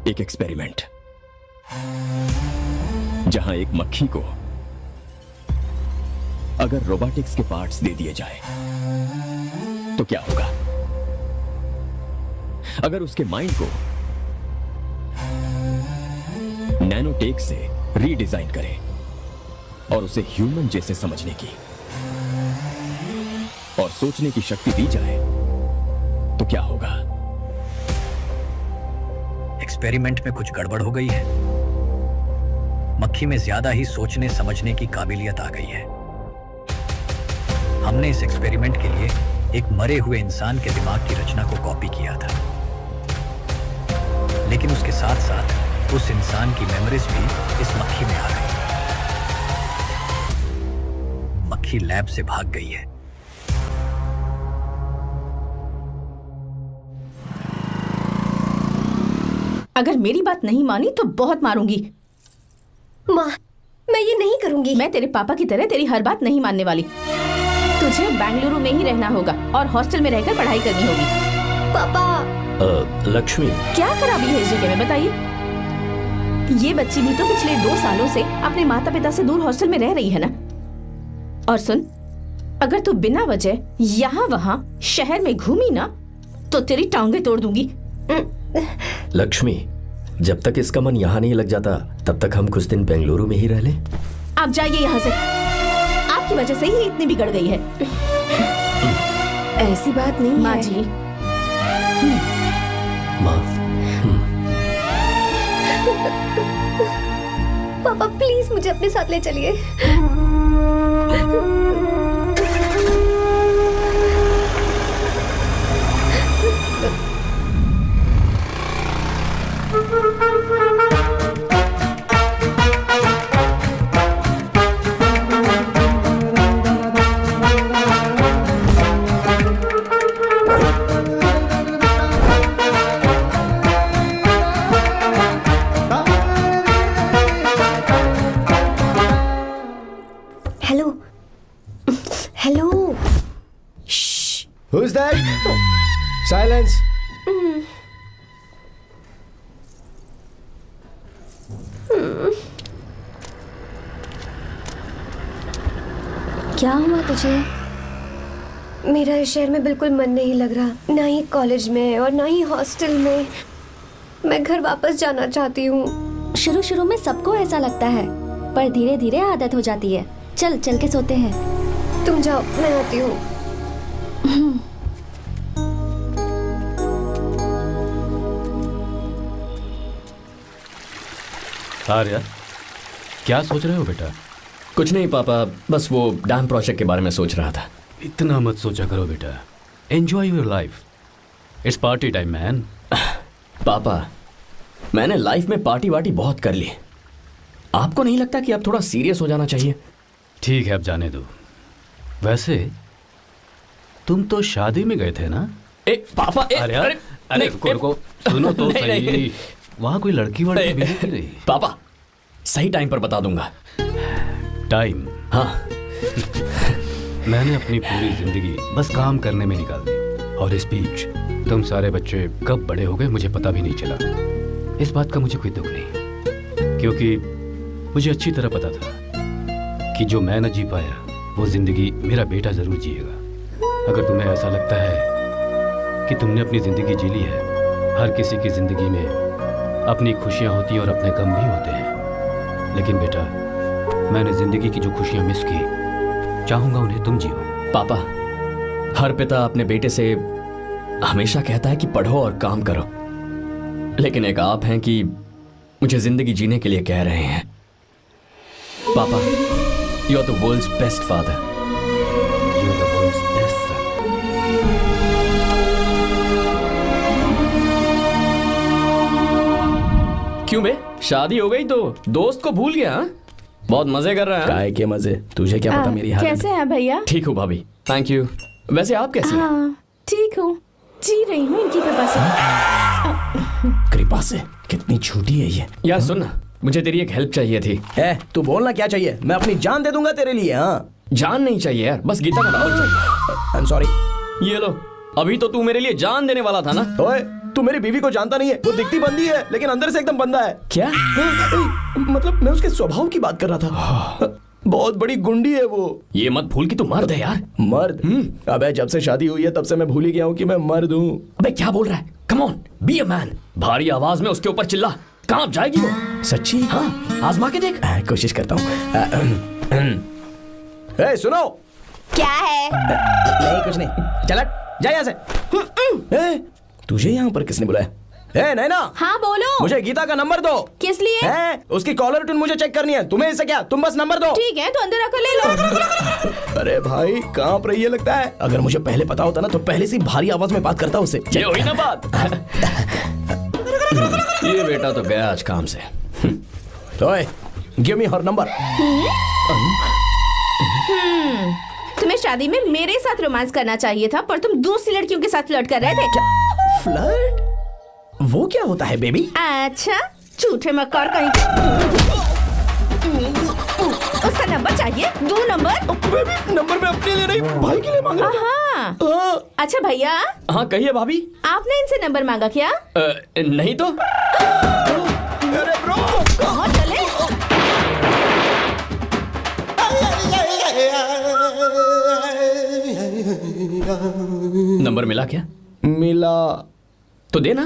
एक एक्सपेरिमेंट, जहां एक मक्खी को अगर रोबोटिक्स के पार्ट्स दे दिए जाए तो क्या होगा? अगर उसके माइंड को नैनोटेक से रीडिजाइन करें और उसे ह्यूमन जैसे समझने की और सोचने की शक्ति दी जाए तो क्या होगा? एक्सपेरिमेंट में कुछ गड़बड़ हो गई है। मक्खी में ज्यादा ही सोचने समझने की काबिलियत आ गई है। हमने इस एक्सपेरिमेंट के लिए एक मरे हुए इंसान के दिमाग की रचना को कॉपी किया था, लेकिन उसके साथ साथ उस इंसान की मेमोरीज भी इस मक्खी में आ गई। मक्खी लैब से भाग गई है। अगर मेरी बात नहीं मानी तो बहुत मारूंगी। माँ, मैं ये नहीं करूंगी। मैं तेरे पापा की तरह तेरी हर बात नहीं मानने वाली। तुझे बेंगलुरु में ही रहना होगा और हॉस्टल में रहकर पढ़ाई करनी होगी। पापा। लक्ष्मी, क्या खराबी है इस जगह में, बताइए? ये बच्ची भी तो पिछले 2 सालों से अपने माता पिता से दूर हॉस्टल में रह रही है ना। और सुन, अगर तू बिना वजह यहाँ वहाँ शहर में घूमी ना तो तेरी टांगे तोड़ दूंगी। लक्ष्मी, जब तक इसका मन यहाँ नहीं लग जाता तब तक हम कुछ दिन बेंगलुरु में ही रह लें। आप जाइए यहाँ से। आपकी वजह से ही इतनी बिगड़ गई है। ऐसी बात नहीं माँ है। जी, माँ, पापा प्लीज मुझे अपने साथ ले चलिए। Hello hello. Who's that? Silence. क्या हुआ तुझे? मेरा इस शहर में बिल्कुल मन नहीं लग रहा, ना ही कॉलेज में और ना ही हॉस्टल में। मैं घर वापस जाना चाहती हूँ। शुरू शुरू में सबको ऐसा लगता है, पर धीरे धीरे आदत हो जाती है। चल चल के सोते हैं। तुम जाओ, मैं आती हूँ। आर्या, क्या सोच रहे हो बेटा? कुछ नहीं पापा, बस वो डैम प्रोजेक्ट के बारे में सोच रहा था। इतना मत सोचा करो बेटा। Enjoy your life. It's party time man. पापा, मैंने लाइफ में पार्टी वार्टी बहुत कर ली। आपको नहीं लगता कि अब थोड़ा सीरियस हो जाना चाहिए? ठीक है, अब जाने दो। वैसे तुम तो शादी में गए थे ना? पापा, अरे रुको, सुनो तो सही। वहाँ कोई लड़की वड़की मिली नहीं रही? पापा, सही टाइम पर बता दूंगा। टाइम? हाँ। मैंने अपनी पूरी जिंदगी बस काम करने में निकाल दी, और इस बीच तुम सारे बच्चे कब बड़े हो गए मुझे पता भी नहीं चला। इस बात का मुझे कोई दुख नहीं, क्योंकि मुझे अच्छी तरह पता था कि जो मैं न जी पाया वो जिंदगी मेरा बेटा जरूर जिएगा। अगर तुम्हें ऐसा लगता है कि तुमने अपनी जिंदगी जी ली है, हर किसी की जिंदगी में अपनी खुशियां होती हैं और अपने गम भी होते हैं, लेकिन बेटा मैंने जिंदगी की जो खुशियां मिस की, चाहूंगा उन्हें तुम जियो। पापा, हर पिता अपने बेटे से हमेशा कहता है कि पढ़ो और काम करो, लेकिन एक आप हैं कि मुझे जिंदगी जीने के लिए कह रहे हैं। पापा, you are the world's best father. You are the world's best son. क्यों बे, शादी हो गई तो दोस्त को भूल गया? बहुत मजे कर रहा है। काय के मजे, तुझे क्या पता मेरी हालत। कैसे हैं भैया? ठीक हूँ भाभी, थैंक यू। वैसे आप कैसी हैं? हाँ ठीक हूँ, जी रही हूँ इनकी कृपा से। कृपा से? कितनी झूठी है ये। यार सुन ना, मुझे तेरी एक हेल्प चाहिए थी। है, तू बोलना क्या चाहिए, मैं अपनी जान दे दूंगा तेरे लिए। हाँ, जान नहीं चाहिए यार, बस गीता का नाम चाहिए। I am sorry. ये लो, अभी तो तू मेरे लिए जान देने वाला था ना। ओए, तू मेरी बीवी को जानता नहीं है। वो दिखती बंदी है लेकिन अंदर से एकदम बंदा है। क्या? मतलब मैं उसके स्वभाव की बात कर रहा था। बहुत बड़ी गुंडी है वो। ये मत भूल कि तू मर्द है यार। मर्द? अबे जब से शादी हुई है तब से मैं भूल ही गया हूँ कि मैं मर्द हूँ। अबे क्या बोल रहा है? Come on, be a man. भारी आवाज में उसके ऊपर चिल्ला, कहाँ जाएगी वो? सच्ची? हाँ, आजमा के देख। कोशिश करता हूँ। सुनो। क्या है? नहीं कुछ नहीं, चल जा यहाँ से। तुझे यहाँ पर किसने बुलाया? नैना। हाँ बोलो। मुझे गीता का नंबर दो। किस लिए? उसकी कॉलर ट्यून मुझे चेक करनी है। तुम्हें इससे क्या, तुम बस नंबर दो। ठीक है तो अंदर आकर ले लो। अरे भाई कांप रही है लगता है। अगर मुझे पहले पता होता ना तो पहले से भारी आवाज में बात करता उससे। ये हुई ना बात। ये बेटा तो गया आज काम से। गिव मी हर नंबर। तुम्हें शादी में मेरे साथ रोमांस करना चाहिए था, पर तुम दूसरी लड़कियों के साथ फ्लर्ट कर रहे थे। फ्लर्ट? वो क्या होता है बेबी? अच्छा, झूठे मक्कार कहीं के। उसका नंबर चाहिए? दो नंबर। बेबी नंबर मैं अपने लिए नहीं भाई के लिए मांग रहा था। हाँ। अच्छा भैया। हाँ कहिए भाभी। आपने इनसे नंबर मांगा क्या? नहीं तो। अरे ब्रो कहाँ चले? नंबर मिला क्या? मिला तो देना।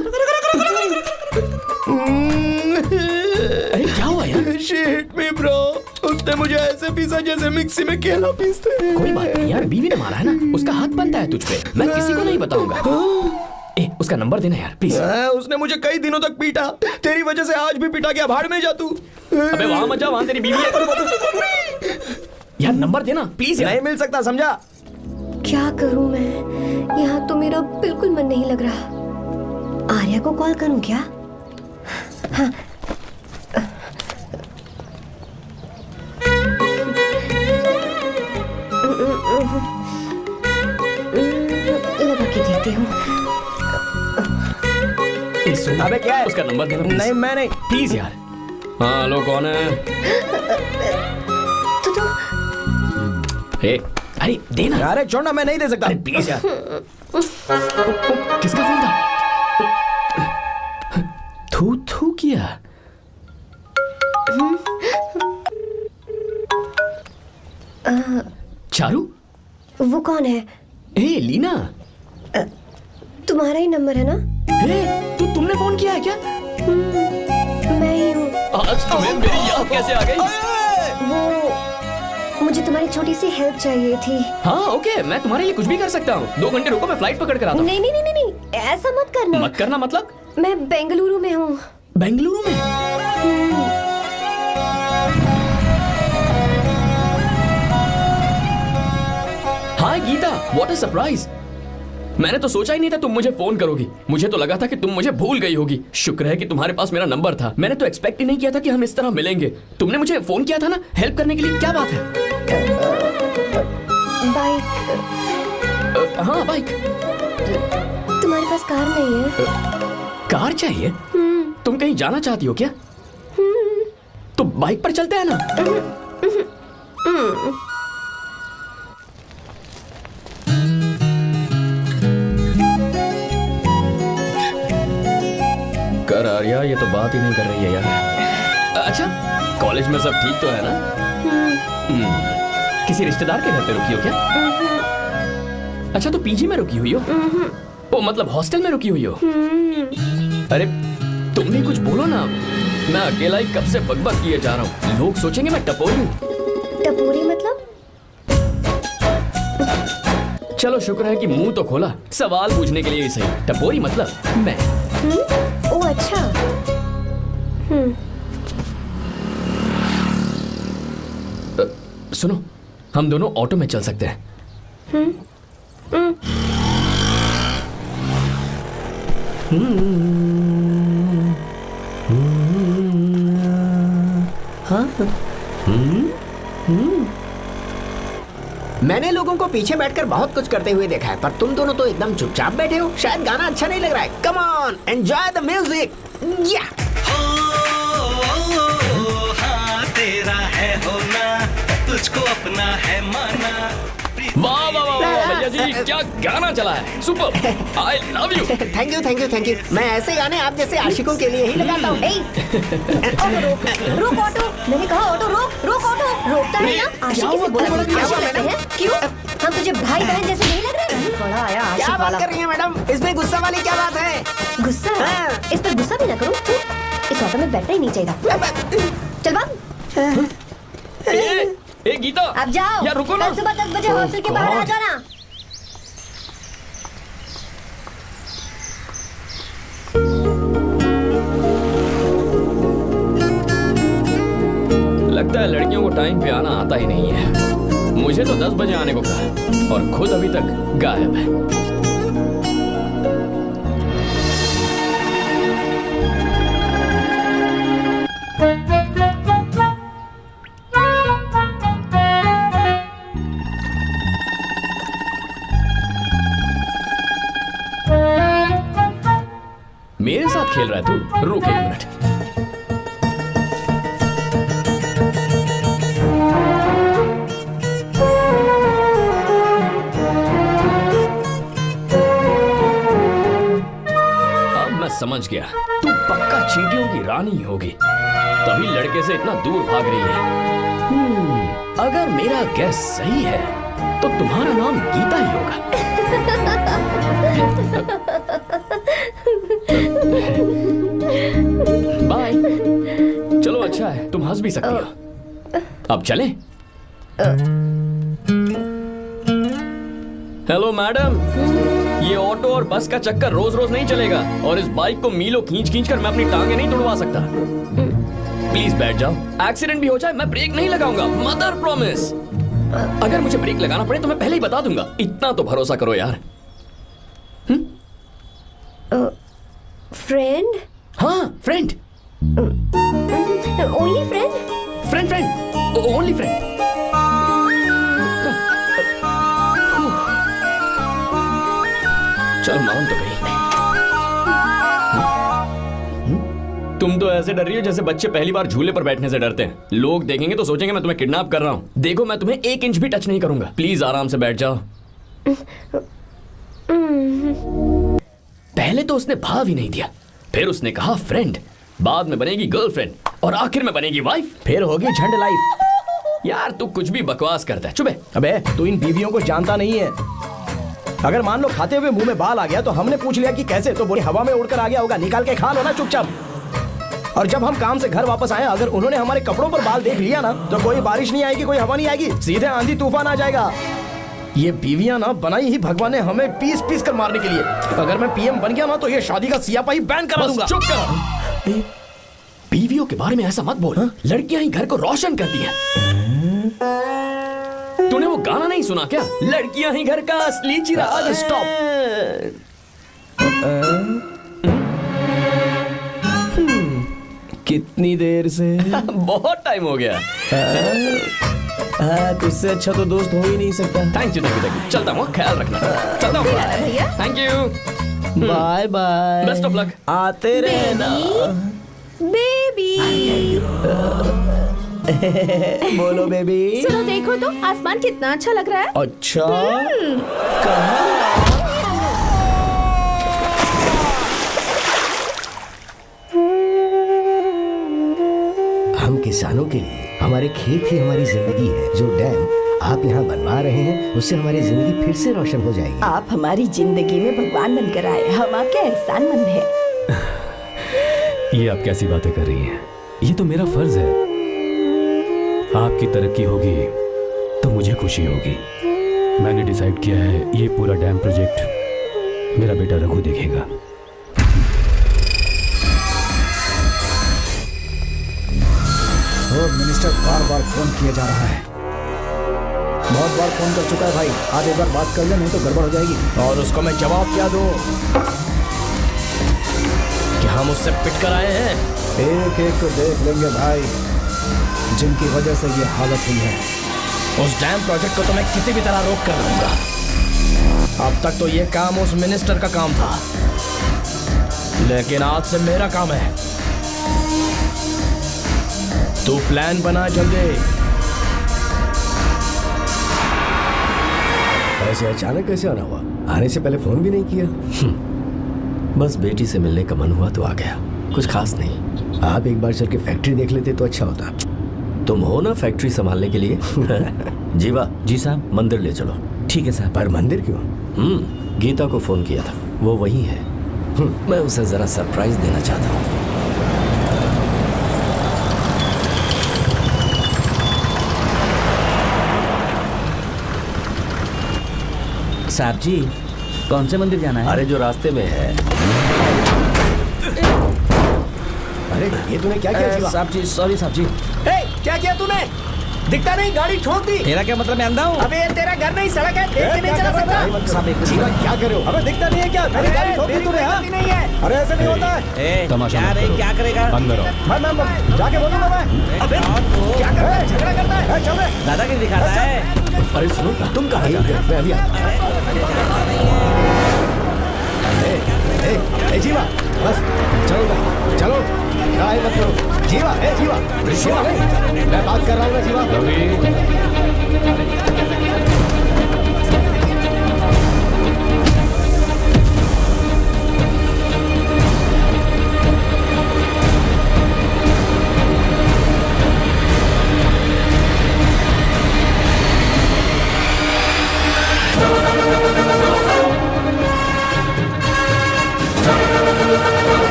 अरे क्या हुआ यार? शिट मी ब्रो, उसने मुझे ऐसे पीसा जैसे मिक्सी में केला पीसते हैं। कोई बात नहीं यार, बीवी ने मारा है ना, उसका हाथ बनता है तुझ पे। मैं किसी को नहीं बताऊंगा। उसका नंबर देना यार प्लीज। उसने मुझे कई दिनों तक पीटा। तेरी वजह से आज भी पीटा गया। भाड़ में जा तू। अबे वहां मत जा, वहां तेरी बीवी है। यार नंबर देना प्लीज। नहीं मिल सकता, समझा? क्या करूं मैं? यहाँ तो मेरा बिल्कुल मन नहीं लग रहा। आर्या को कॉल करूं क्या? हाँ। लगा के देती हूँ। अबे क्या है? उसका नंबर देना please। नहीं मैं नहीं। प्लीज यार। हाँ हेलो, कौन है? तो अरे देना। अरे छोड़ना, मैं नहीं दे सकता। अरे प्लीज यार। किसका फोन था? थू थू किया। चारू? वो कौन है? लीना। तुम्हारा ही नंबर है ना? तुमने फोन किया है क्या? मैं ही हूँ। आज तुम्हें मेरी याद कैसे आ गई? वो मुझे तुम्हारी छोटी सी हेल्प चाहिए थी। हाँ ओके, मैं तुम्हारे लिए कुछ भी कर सकता हूँ। 2 घंटे रुको, मैं फ्लाइट पकड़ कर आता हूँ। नहीं नहीं नहीं नहीं, ऐसा मत करना। मत करना मतलब? मैं बेंगलुरु में हूँ। बेंगलुरु में? हाय गीता, व्हाट अ सरप्राइज। मैंने तो सोचा ही नहीं था तुम मुझे फोन करोगी। मुझे तो लगा था कि तुम मुझे भूल गई होगी। शुक्र है कि तुम्हारे पास मेरा नंबर था। मैंने तो एक्सपेक्ट ही नहीं किया था कि हम इस तरह मिलेंगे। तुमने मुझे फोन किया था ना हेल्प करने के लिए, क्या बात है? बाइक। हाँ बाइक। तुम्हारे पास कार नहीं है? कार चाहिए? तुम कहीं जाना चाहती हो क्या? तो बाइक पर चलते हैं ना। कर आर्या, ये तो बात ही नहीं कर रही है यार। अच्छा, कॉलेज में सब ठीक तो है ना? किसी रिश्तेदार के घर पे रुकी हो क्या? अच्छा तो पीजी में रुकी हुई हो? ओ मतलब हॉस्टल में रुकी हुई हो? अरे तुम भी कुछ बोलो ना। मैं अकेला ही कब से बकबक किए जा रहा हूँ। लोग सोचेंगे मैं टपोरी हूँ। टपोरी मतलब? चलो शुक्र है कि मुंह तो खोला। सवाल पूछने के लिए ही सही। टपोरी मतलब मैं। ओ अच्छा। सुनो, हम दोनों ऑटो में चल सकते हैं। मैंने लोगों को पीछे बैठकर बहुत कुछ करते हुए देखा है, पर तुम दोनों तो एकदम चुपचाप बैठे हो। शायद गाना अच्छा नहीं लग रहा है। Come on, enjoy the music. या हाँ तेरा है होना, तुझको अपना है माना, वाह वाह वाह वाह भैया जी, क्या गाना चला है, super, I love you. Thank you thank you thank you. मैं ऐसे गाने आप जैसे आशिकों के लिए ही लगाता हूँ। ऑटो रोक, रोक ऑटो। मैंने कहा ऑटो रोक, रोक ऑटो। रोकता है ना? आशिकी से बोला कि आशिक लगते हैं। क्यों? हम तुझे भाई बहन जैसे नहीं लग रहे? बड़ा आया क्या आशिक बात वाला। कर रही है मैडम, इसमें गुस्सा वाली क्या बात है? गुस्सा? हाँ। इस पर गुस्सा भी ना करूं। इस ऑटो में बैठना ही नहीं चाहिए। चल भाग। ए गीता, अब जाओ। यार रुको ना। कल सुबह 10 बजे हॉस्टल के बाहर आ जाना। लगता है लड़कियों को टाइम पे आना आता ही नहीं है। मुझे तो 10 बजे आने को कहा और खुद अभी तक गायब है। मेरे साथ खेल रहा है तू? रुक एक मिनट। अब मैं समझ गया, तू पक्का चींटियों की रानी होगी, तभी लड़के से इतना दूर भाग रही है। अगर मेरा गैस सही है तो तुम्हारा नाम गीता ही होगा। बाय। चलो अच्छा है, तुम हंस भी सकती हो। अब चलें? हेलो मैडम, ये ऑटो और बस का चक्कर रोज रोज नहीं चलेगा और इस बाइक को मीलों खींच खींच कर मैं अपनी टांगे नहीं तुड़वा सकता। प्लीज बैठ जाओ, एक्सीडेंट भी हो जाए मैं ब्रेक नहीं लगाऊंगा, मदर प्रॉमिस। अगर मुझे ब्रेक लगाना पड़े तो मैं पहले ही बता दूंगा, इतना तो भरोसा करो यार। फ्रेंड? हाँ friend. Only friend? Friend friend, only friend. चल मान तो गई। तुम तो ऐसे डर रही हो जैसे बच्चे पहली बार झूले पर बैठने से डरते हैं। लोग देखेंगे तो सोचेंगे मैं तुम्हें किडनैप कर रहा हूँ। देखो मैं तुम्हें 1 इंच भी टच नहीं करूंगा, प्लीज आराम से बैठ जाओ। पहले तो उसने भाव ही नहीं दिया, फिर उसने कहा फ्रेंड, बाद में बनेगी गर्लफ्रेंड और आखिर में बनेगी वाइफ, फिर होगी झंड लाइफ। यार तू कुछ भी बकवास करता है, चुप है। अबे तू इन बीवियों को जानता नहीं है। अगर मान लो खाते हुए मुंह में बाल आ गया तो हमने पूछ लिया कि कैसे, तो बोले हवा में उड़कर आ गया होगा, निकाल के खा लो ना चुपचाप। और जब हम काम से घर वापस आए, अगर उन्होंने हमारे कपड़ों पर बाल देख लिया ना, तो कोई बारिश नहीं आएगी, कोई हवा नहीं आएगी, सीधे आंधी तूफान आ जाएगा। ये बीवियां ना बनाई ही भगवान ने हमें पीस पीस कर मारने के लिए। अगर मैं पीएम बन गया ना तो ये शादी का सियापाही बैन करा दूंगा। चुप करो। बीवियों के बारे में ऐसा मत बोल, लड़कियां ही घर को रोशन करती हैं। तूने वो गाना नहीं सुना क्या, लड़कियां ही घर का असली चिराग। स्टॉप। कितनी देर से? बहुत टाइम हो गया। तुझसे अच्छा तो दोस्त हो ही नहीं सकता। Thank you thank you thank you. चलता हूँ, ख्याल रखना। चलता हूँ, thank you, bye bye, best of luck. आते रहना बेबी। बोलो बेबी। सुनो देखो तो आसमान कितना अच्छा लग रहा है। अच्छा कहाँ? हम किसानों के लिए हमारे खेत ही हमारी जिंदगी है। जो डैम आप यहाँ बनवा रहे हैं उससे हमारी जिंदगी फिर से रोशन हो जाएगी। आप हमारी जिंदगी में भगवान बनकर आए, हम आपके एहसानमंद हैं। ये आप कैसी बातें कर रही हैं? ये तो मेरा फर्ज है। आपकी तरक्की होगी तो मुझे खुशी होगी। मैंने डिसाइड किया है ये पूरा डैम प्रोजेक्ट मेरा बेटा रघु देखेगा। मिनिस्टर बार बार फोन किया जा रहा है। बहुत बार फोन कर चुका है भाई, आज एक बार बात कर ले, नहीं तो गड़बड़ हो जाएगी। और उसको मैं जवाब क्या दूं? क्या हम उससे पिट कर आए हैं? एक एक को देख लेंगे भाई, जिनकी वजह से ये हालत हुई है। उस डैम प्रोजेक्ट को तो मैं किसी भी तरह रोक कर रहूंगा। अब तक तो ये काम उस मिनिस्टर का काम था, लेकिन आज से मेरा काम है। तू प्लान बना जल्दी। ऐसे अचानक कैसे आना हुआ? आने से पहले फोन भी नहीं किया? बस बेटी से मिलने का मन हुआ तो आ गया, कुछ खास नहीं। आप एक बार चल के फैक्ट्री देख लेते तो अच्छा होता। तुम हो ना फैक्ट्री संभालने के लिए। जीवा। जी साहब। मंदिर ले चलो। ठीक है साहब। पर मंदिर क्यों? गीता को फोन किया था, वो वही है। मैं उसे जरा सरप्राइज देना चाहता हूँ। साहब जी, कौन से मंदिर जाना है? अरे जो रास्ते में है। अरे ये तूने क्या किया जीवा? साहब जी, सॉरी साहब जी। क्या किया तूने? दिखता नहीं, गाड़ी ठोक दी। तेरा क्या मतलब, मैं अंधा हूँ? अबे ये तेरा घर नहीं, सड़क है, देख के नहीं चला सकता। साहब एक जीवा क्या कर रहे हो? अबे दिखता नहीं है क्या? मेरी गाड़ी ठोक दी तूने? हाँ? नहीं है। अरे ऐसे नहीं होता है। तमाशा क्या मत रे, करो। क्या करेगा? अंदर आओ। मैं जाके बोलूंगा मैं। अबे क्या कर रहा है? झगड़ा करता है। चल रहे। दादागिरी दिखाता है। अरे सुनो, तुम कहाँ जा रहे हो? मैं अभी ए जीवा, बस चलो ना, चलो लड़ाई मत करो। जीवा, ए जीवा, जीवा नहीं, मैं बात कर रहा हूँ ना जीवा।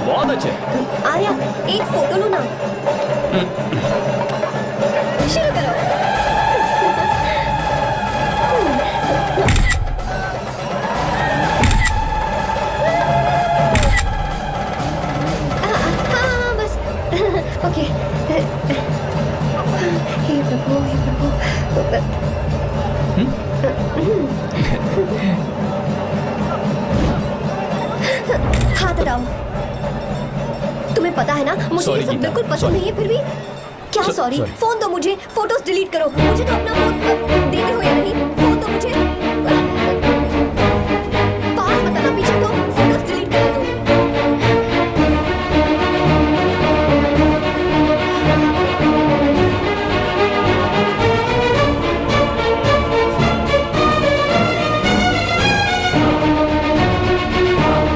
बहुत अच्छे। आर्या, एक फोटो लो ना। शुरू करो। हाँ, बस ओके। हे प्रभु, हे प्रभु। हाथ हटाओ। तुम्हें पता है ना, मुझे ये सब बिल्कुल पसंद नहीं है, फिर भी क्या सॉरी? फोन दो मुझे, फोटोज डिलीट करो। मुझे तो अपना फोन देते हो या नहीं? फोन दो मुझे। पास बताना, पीछे तो फोटोज डिलीट कर दो।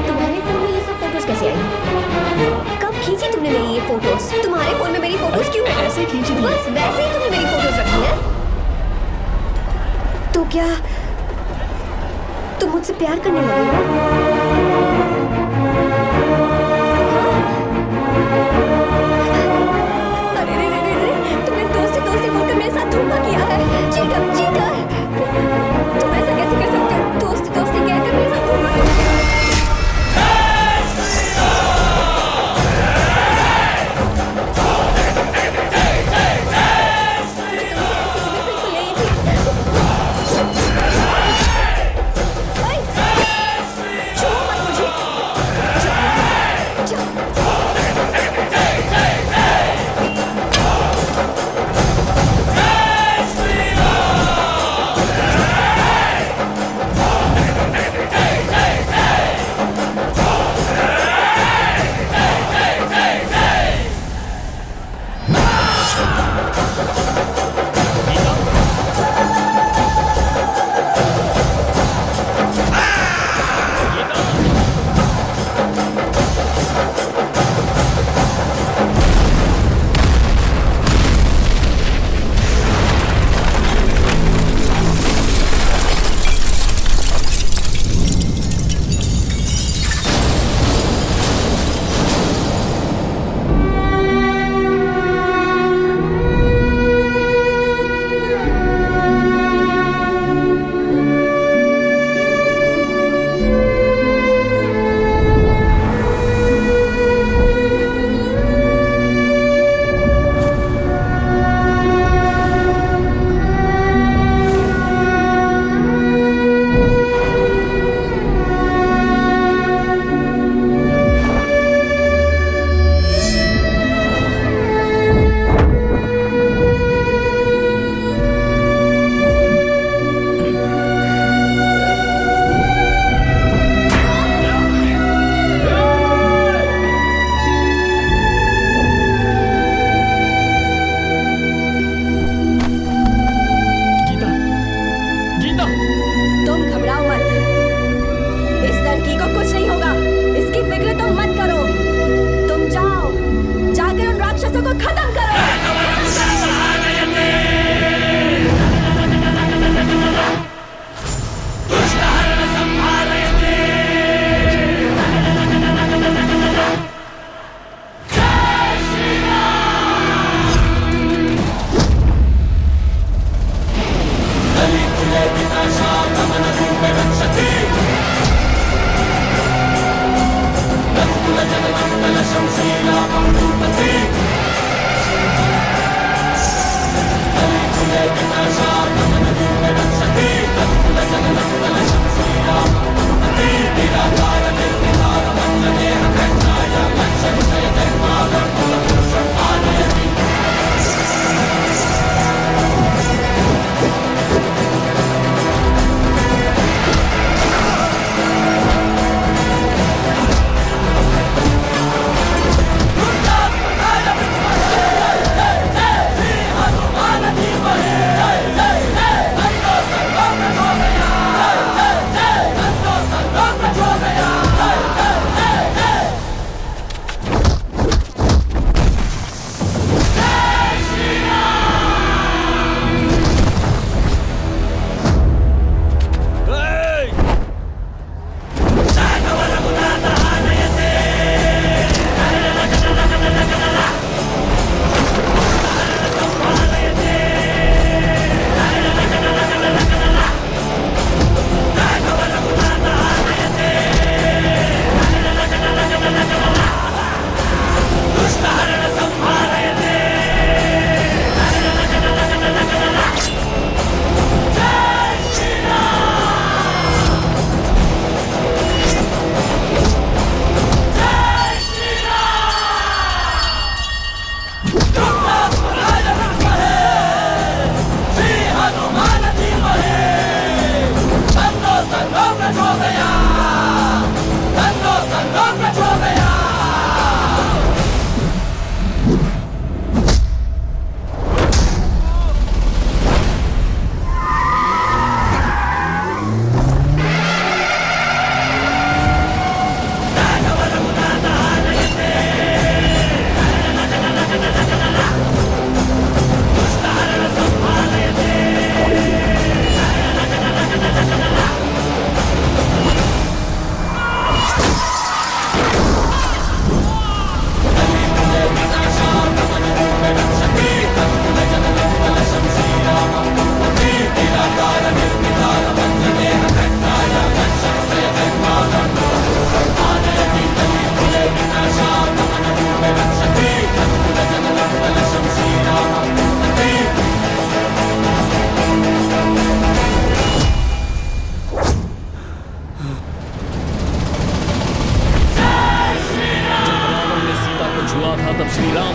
तुम्हारे फोन में ये सब फोटोज कैसे आई? कब खींची तुमने मेरी ये फोटोज? तुम्हारे फोन में मेरी फोटोज क्यों ऐसे खींची थी? बस वैसे ही तुमने मेरी फोटोज रखी है। तो क्या तुम मुझसे प्यार करने लगे हो? अरे रे रे रे रे, तुमने दोस्ती दोस्ती बोलकर मेरे साथ धोखा किया है। Cheater, cheater. तुम ऐसा कैसे कर सकते हो? दोस्ती दोस्ती कहकर मेरे साथ धोखा किया।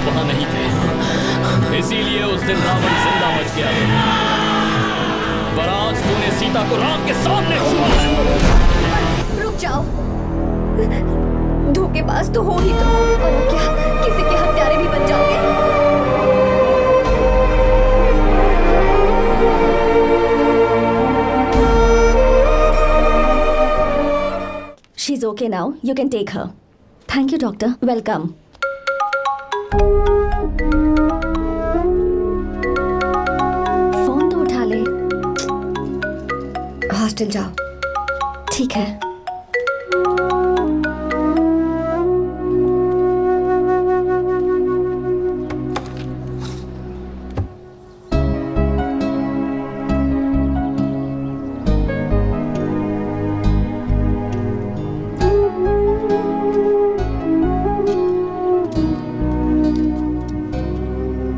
वहां नहीं थे, इसीलिए उस दिन रावण जिंदा बच गया। पर आज तूने सीता को राम के सामने छुआ है। रुक जाओ, धोखेबाज तो हो ही तुम, और अब क्या किसी के हत्यारे भी बन जाओगे? She's okay now. You can take her. Thank you, doctor. Welcome. Phone तो उठा ले। हॉस्टल जाओ। ठीक है।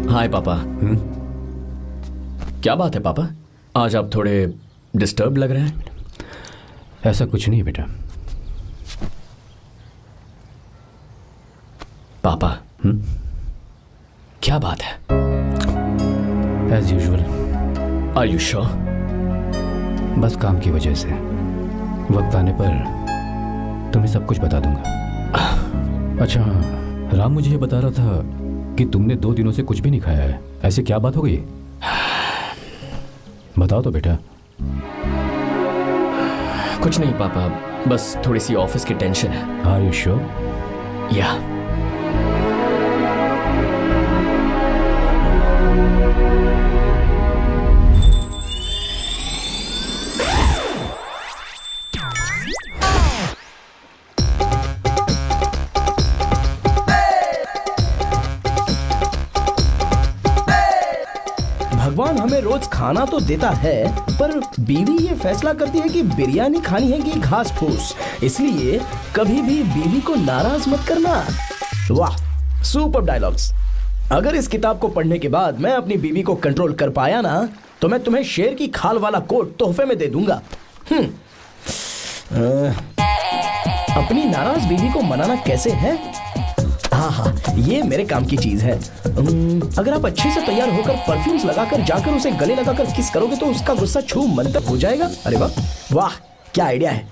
हाय पापा। क्या बात है पापा, आज आप थोड़े डिस्टर्ब लग रहे हैं। ऐसा कुछ नहीं बेटा। पापा क्या बात है? As usual. Are you sure? बस काम की वजह से। वक्त आने पर तुम्हें सब कुछ बता दूंगा। अच्छा हाँ, राम मुझे ये बता रहा था कि तुमने 2 दिनों से कुछ भी नहीं खाया है। ऐसे क्या बात हो गई? बताओ तो बेटा। कुछ नहीं पापा, बस थोड़ी सी ऑफिस की टेंशन है। Are you sure? या भगवान हमें रोज खाना तो देता है, पर बीवी ये फैसला करती है कि बिरयानी खानी है कि घास फूस। इसलिए कभी भी बीवी को नाराज मत करना। वाह, सुपर डायलॉग्स। अगर इस किताब को पढ़ने के बाद मैं अपनी बीवी को कंट्रोल कर पाया ना, तो मैं तुम्हें शेर की खाल वाला कोट तोहफे में दे दूंगा। अपनी नाराज बीवी को मनाना कैसे है? हाँ, ये मेरे काम की चीज है। अगर आप अच्छे से तैयार होकर परफ्यूम्स लगाकर जाकर उसे गले लगाकर किस करोगे तो उसका गुस्सा छू मंतर हो जाएगा। अरे वाह वाह, क्या आइडिया है।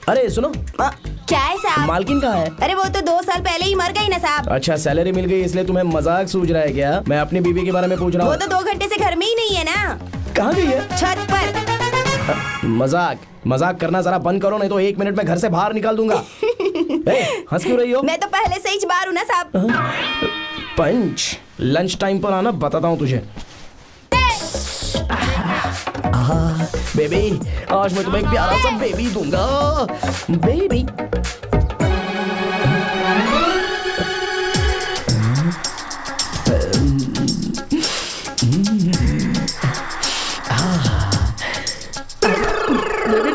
अरे सुनो, क्या है साहब? मालकिन कहाँ है? अरे वो तो 2 साल पहले ही मर गई ना साहब। अच्छा, सैलरी मिल गई इसलिए तुम्हें मजाक सूझ रहा है क्या? मैं अपनी बीवी के बारे में पूछ रहा हूँ। वो तो 2 घंटे से घर में ही नहीं है ना। कहाँ गई है? छत पर। मजाक करना जरा बंद करो, नहीं तो 1 मिनट में घर से बाहर निकाल दूंगा। हंस क्यों रही हो? मैं तो पहले से ही बाहर हूँ ना साहब। पंच, लंच टाइम पर आना, बताता हूँ तुझे। बेबी, आज मैं तुम्हें एक प्यारा सा बेबी दूंगा। बेबी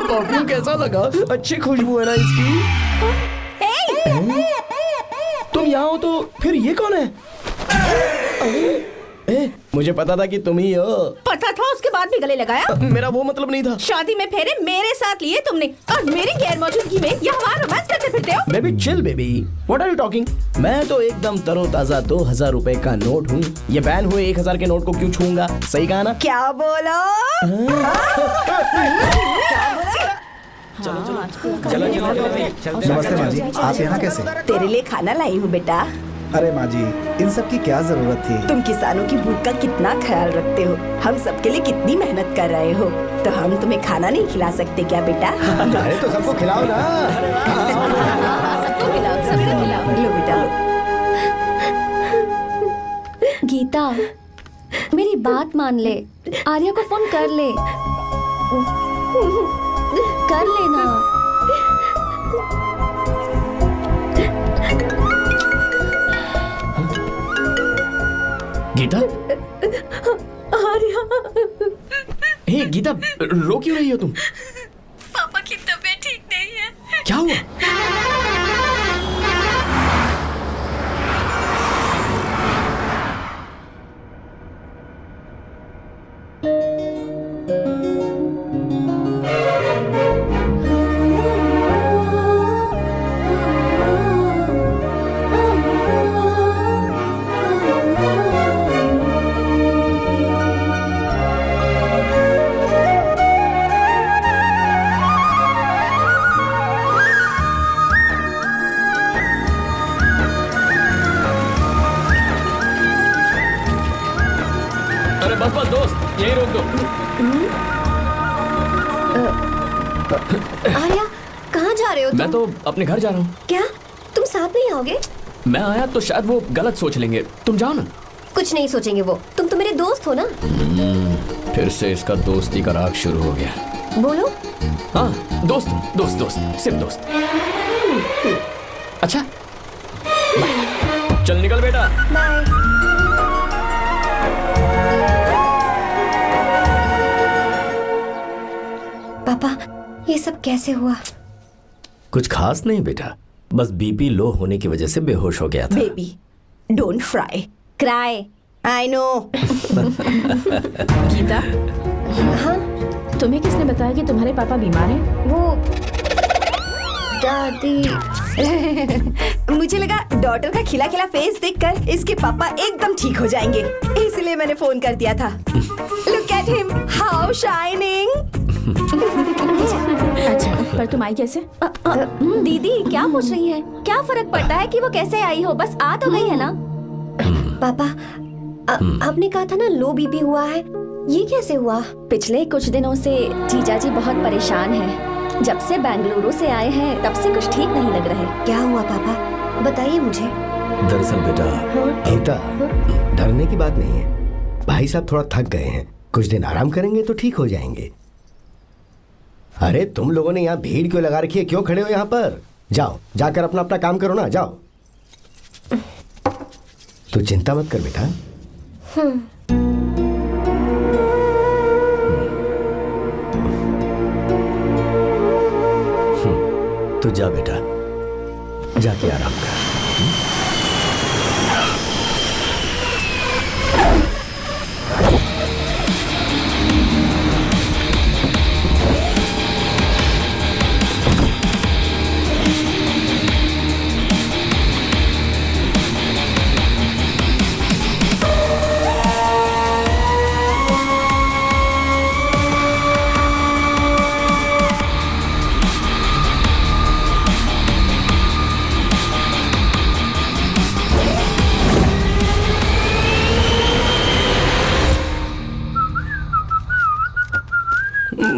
परफ्यूम कैसा लगा? अच्छी खुशबू है ना इसकी। तुम यहाँ हो तो फिर ये कौन है? मुझे पता था कि तुम ही हो। पता था, उसके बाद भी गले लगाया? मेरा वो मतलब नहीं था। शादी में फेरे मेरे साथ लिए तुमने, और मेरी गैर मौजूदगी में यहाँ रोमांस करते फिरते हो। Baby chill baby, what are you talking? मैं तो एकदम तरोताजा 2000 रुपए का नोट हूँ। ये बैन हुए 1000 के नोट को क्यों छूंगा? सही कहा ना? क्या बोलो? चलो। नमस्ते माँ जी, आप यहाँ कैसे? तेरे लिए खाना लाई हूँ बेटा। अरे माँ जी, इन सब की क्या जरूरत थी? तुम किसानों की भूख का कितना ख्याल रखते हो, हम सबके लिए कितनी मेहनत कर रहे हो, तो हम तुम्हें खाना नहीं खिला सकते क्या बेटा? अरे तो सबको खिलाओ ना। सबको खिलाओ। लो बेटा लो। गीता, मेरी बात मान ले, आर्या को फोन कर ले। कर लेना। गीता? हे गीता, रो क्यों रही हो तुम? पापा की तबीयत ठीक नहीं है। क्या हुआ? आर्या, कहाँ जा रहे हो तुम? मैं तो अपने घर जा रहा हूँ। क्या तुम साथ नहीं आओगे? मैं आया तो शायद वो गलत सोच लेंगे, तुम जाओ ना। कुछ नहीं सोचेंगे वो, तुम तो मेरे दोस्त हो ना। फिर से इसका दोस्ती का राग शुरू हो गया। बोलो। हाँ, दोस्त हूँ, दोस्त दोस्त, सिर्फ दोस्त। अच्छा बाय। चल निकल बेटा। बाय। पापा, ये सब कैसे हुआ? कुछ खास नहीं बेटा, बस बीपी लो होने की वजह से बेहोश हो गया था। Baby don't fry cry, I know. Gita, हाँ तुम्हें किसने बताया कि तुम्हारे पापा बीमार हैं? वो दादी। मुझे लगा डॉटर का खिला खिला फेस देखकर इसके पापा एकदम ठीक हो जाएंगे, इसलिए मैंने फोन कर दिया था। Look at him, how shining. अच्छा, पर तुम आई कैसे? दीदी क्या पूछ रही है? क्या फर्क पड़ता है कि वो कैसे आई हो, बस आ तो गई है ना। पापा, आपने कहा था ना लो बीपी हुआ है, ये कैसे हुआ? पिछले कुछ दिनों से जीजा जी बहुत परेशान हैं। जब से बेंगलुरु से आए हैं तब से कुछ ठीक नहीं लग रहे। क्या हुआ पापा, बताइए मुझे। दरअसल बेटा, गीता, डरने की बात नहीं है। भाई साहब थोड़ा थक गए हैं, कुछ दिन आराम करेंगे तो ठीक हो जाएंगे। अरे तुम लोगों ने यहाँ भीड़ क्यों लगा रखी है? क्यों खड़े हो यहाँ पर? जाओ, जाकर अपना अपना काम करो ना, जाओ। तू चिंता मत कर बेटा। तू जा बेटा, जाके आराम कर।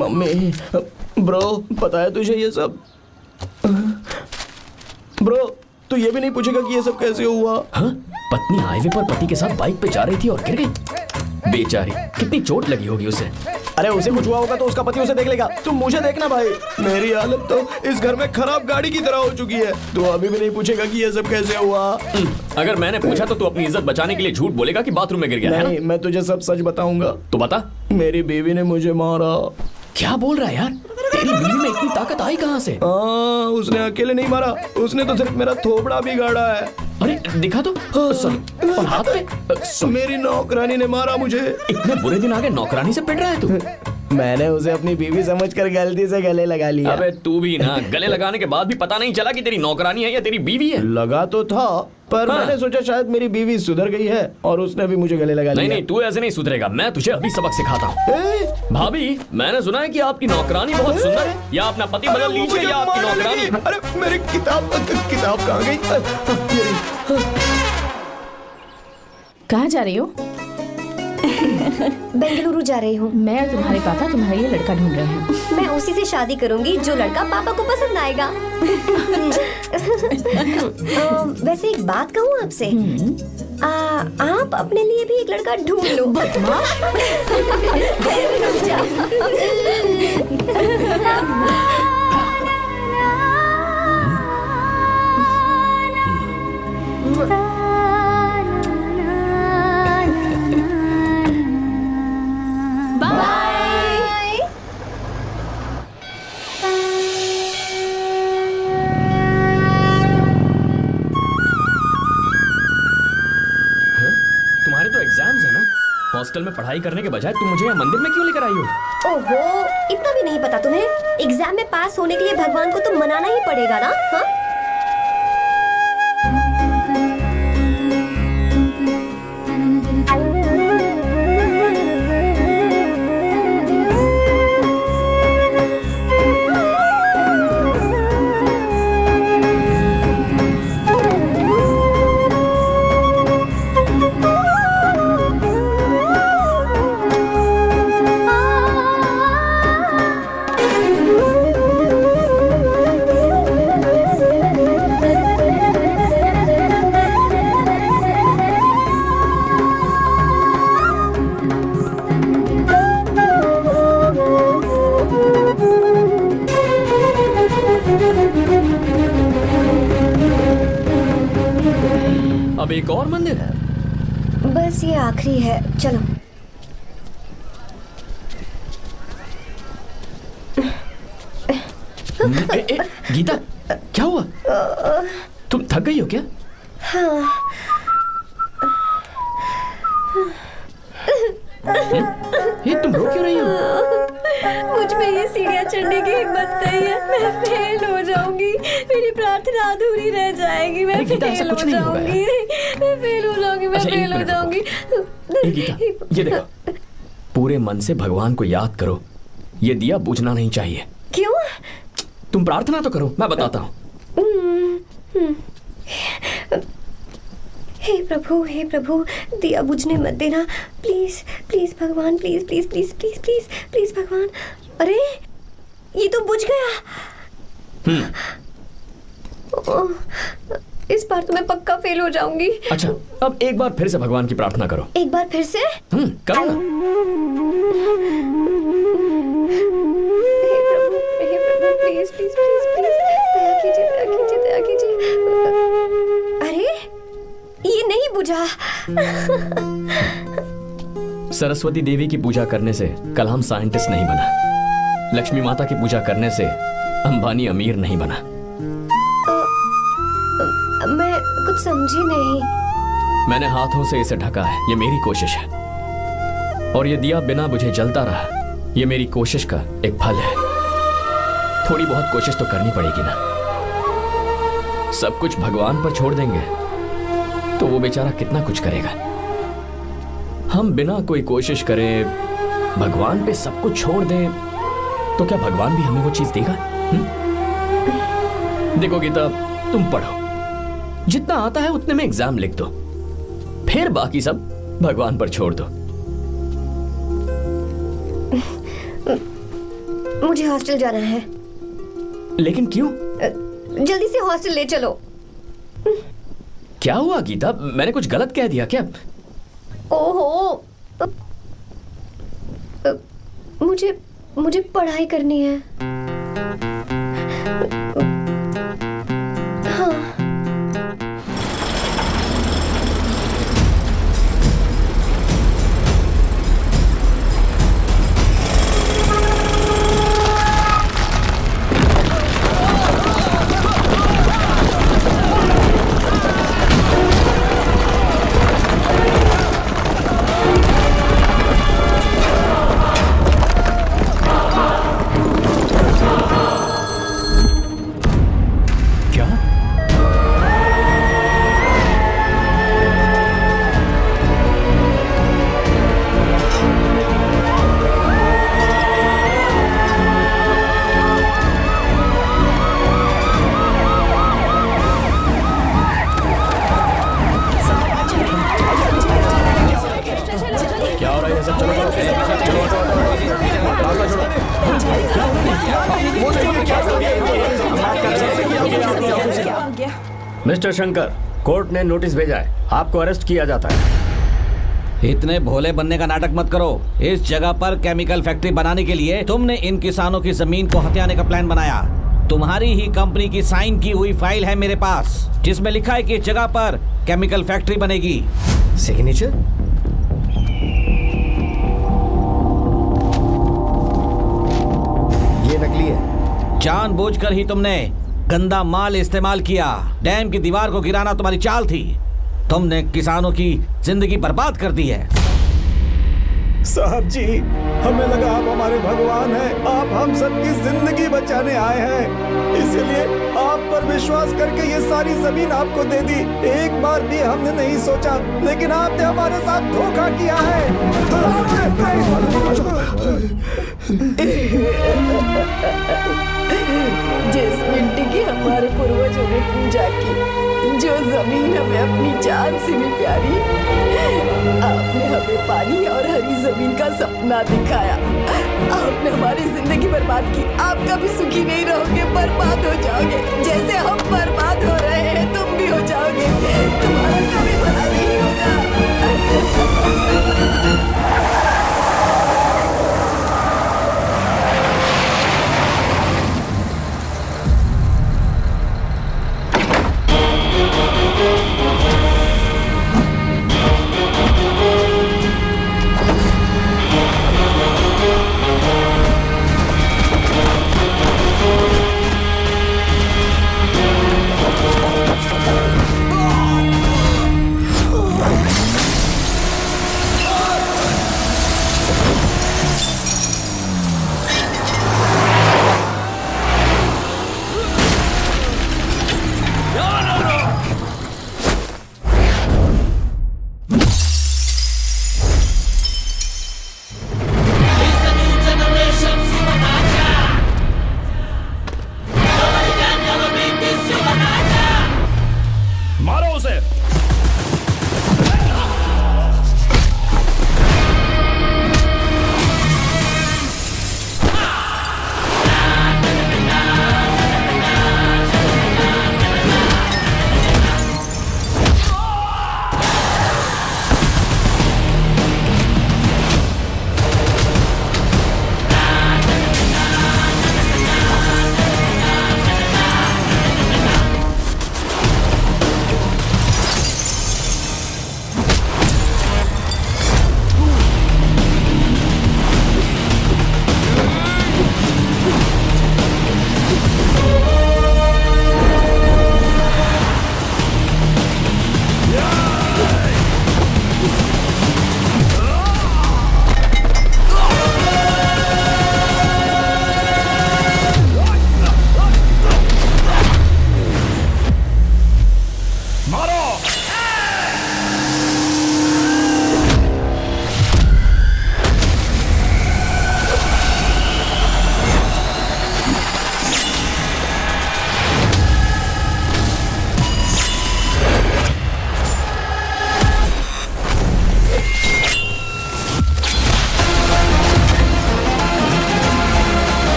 मम्मी, ब्रो, पता है तुझे ये सब? ब्रो, तू ये भी नहीं पूछेगा कि ये सब कैसे हुआ? हाँ? पत्नी हाईवे पर पति के साथ बाइक पे जा रही थी और गिर गई। बेचारी, कितनी चोट लगी होगी उसे। अरे उसे कुछ हुआ होगा तो उसका पति उसे देख लेगा, तुम मुझे देखना भाई। मेरी हालत तो इस घर में खराब गाड़ी की तरह हो चुकी है। तू अभी भी नहीं पूछेगा कि ये सब कैसे हुआ? अगर मैंने पूछा तो तू अपनी इज्जत बचाने के लिए झूठ बोलेगा कि बाथरूम में गिर गया। नहीं, मैं तुझे सब सच बताऊंगा। तो बता। मेरी बीवी ने मुझे मारा। क्या बोल रहा है यार? तेरी बीवी में इतनी ताकत आई कहाँ से? उसने अकेले नहीं मारा, उसने तो सिर्फ मेरा थोबड़ा बिगाड़ा है। अरे दिखा तो। सॉरी, और हाथ पे? मेरी नौकरानी ने मारा मुझे। इतने बुरे दिन आ गए, नौकरानी से पिट रहा है तू? मैंने उसे अपनी बीवी समझकर गलती से गले लगा लिया। अबे तू भी ना, गले लगाने के बाद भी पता नहीं चला कि तेरी नौकरानी है या तेरी बीवी है? लगा तो था, पर मैंने सोचा शायद मेरी बीवी सुधर गई है और उसने भी मुझे गले लगा लिया। नहीं, तू ऐसे नहीं सुधरेगा, मैं तुझे अभी सबक सिखाता हूँ। भाभी, मैंने सुना है कि आपकी नौकरानी बहुत सुंदर है, या अपना पति बदल लीजिए या आपकी नौकरानी। अरे मेरी किताब कहाँ गई? कहाँ जा रही हो? बेंगलुरु जा रही हूँ। मैं और तुम्हारे पापा तुम्हारे लिए लड़का ढूंढ रहे हैं। मैं उसी से शादी करूंगी जो लड़का पापा को पसंद आएगा। वैसे एक बात कहूँ आपसे, आप अपने लिए भी एक लड़का ढूंढ लो। बदमाश। हॉस्टल में पढ़ाई करने के बजाय तुम मुझे यहाँ मंदिर में क्यों लेकर आई हो? ओहो, इतना भी नहीं पता तुम्हें? एग्जाम में पास होने के लिए भगवान को तो मनाना ही पड़ेगा ना? हाँ? अब एक और मंदिर है? बस ये आखिरी है, चलो। गीता, क्या हुआ? तुम थक गई हो क्या? हाँ। ये तुम रो क्यों रही हो? मुझ में ये सीढ़ियाँ चढ़ने की हिम्मत नहीं है। मैं फेल हो जाऊंगी, मेरी प्रार्थना अधूरी रह जाएगी। मैं फेल हो जाऊंगी, मैं फेल हो जाऊंगी, मैं फेल हो जाऊंगी। गीता, ये देखो, पूरे मन से भगवान को याद करो। ये दिया बुझना नहीं चाहिए। क्यों? तुम प्रार्थना तो करो, मैं बताता हूँ। हे प्रभु, दिया बुझने मत देना, प्लीज प्लीज भगवान, please please please please please please भगवान। अरे ये तो बुझ गया। इस बार तो मैं पक्का फेल हो जाऊंगी। अच्छा, अब एक बार फिर से भगवान की प्रार्थना करो। एक बार फिर से? करो ना। हे प्रभु, प्लीज प्लीज प्लीज प्लीज, दया कीजिए, दया कीजिए, दया कीजिए। अरे ये नहीं बुझा। सरस्वती देवी की पूजा करने से कलाम साइंटिस्ट नहीं बना। लक्ष्मी माता की पूजा करने से अंबानी अमीर नहीं बना। मैं कुछ समझी नहीं। मैंने हाथों से इसे ढका है, ये मेरी कोशिश है। और ये दिया बिना बुझे जलता रहा, ये मेरी कोशिश का एक फल है। थोड़ी बहुत कोशिश तो करनी पड़ेगी ना। सब कुछ भगवान पर छोड़ देंगे तो वो बेचारा कितना कुछ करेगा। हम बिना कोई कोशिश करें भगवान पे सब कुछ छोड़ दें तो क्या भगवान भी हमें वो चीज देगा? देखो गीता, तुम पढ़ो, जितना आता है उतने में एग्जाम लिख दो, फिर बाकी सब भगवान पर छोड़ दो। मुझे हॉस्टल जाना है। लेकिन क्यों? जल्दी से हॉस्टल ले चलो। क्या हुआ गीता, मैंने कुछ गलत कह दिया क्या? ओहो, मुझे पढ़ाई करनी है। हाँ। मिस्टर शंकर, कोर्ट ने नोटिस भेजा है, आपको अरेस्ट किया जाता है। इतने भोले बनने का नाटक मत करो। इस जगह पर केमिकल फैक्ट्री बनाने के लिए तुमने इन किसानों की जमीन को हथियाने का प्लान बनाया। तुम्हारी ही कंपनी की साइन की हुई फाइल है मेरे पास, जिसमें लिखा है कि इस जगह पर केमिकल फैक्ट्री बनेगी। सिग्नेचर? ये नकली है। जानबूझकर ही तुमने गंदा माल इस्तेमाल किया। डैम की दीवार को गिराना तुम्हारी चाल थी। तुमने किसानों की जिंदगी बर्बाद कर दी है। साहब जी, हमें लगा आप हमारे भगवान हैं, आप हम सबकी जिंदगी बचाने आए हैं, इसलिए आप पर विश्वास करके ये सारी जमीन आपको दे दी। एक बार भी हमने नहीं सोचा, लेकिन आपने हमारे साथ धोखा किया है। जिस मिट्टी की हमारे पूर्वजों ने पूजा की, जो जमीन हमें अपनी जान से भी प्यारी, आपने हमें पानी और हरी जमीन का सपना दिखाया। आपने हमारी जिंदगी बर्बाद की। आप कभी सुखी नहीं रहोगे, बर्बाद हो जाओगे। जैसे हम बर्बाद हो रहे हैं तुम भी हो जाओगे। तुम्हारा कभी भला नहीं होगा।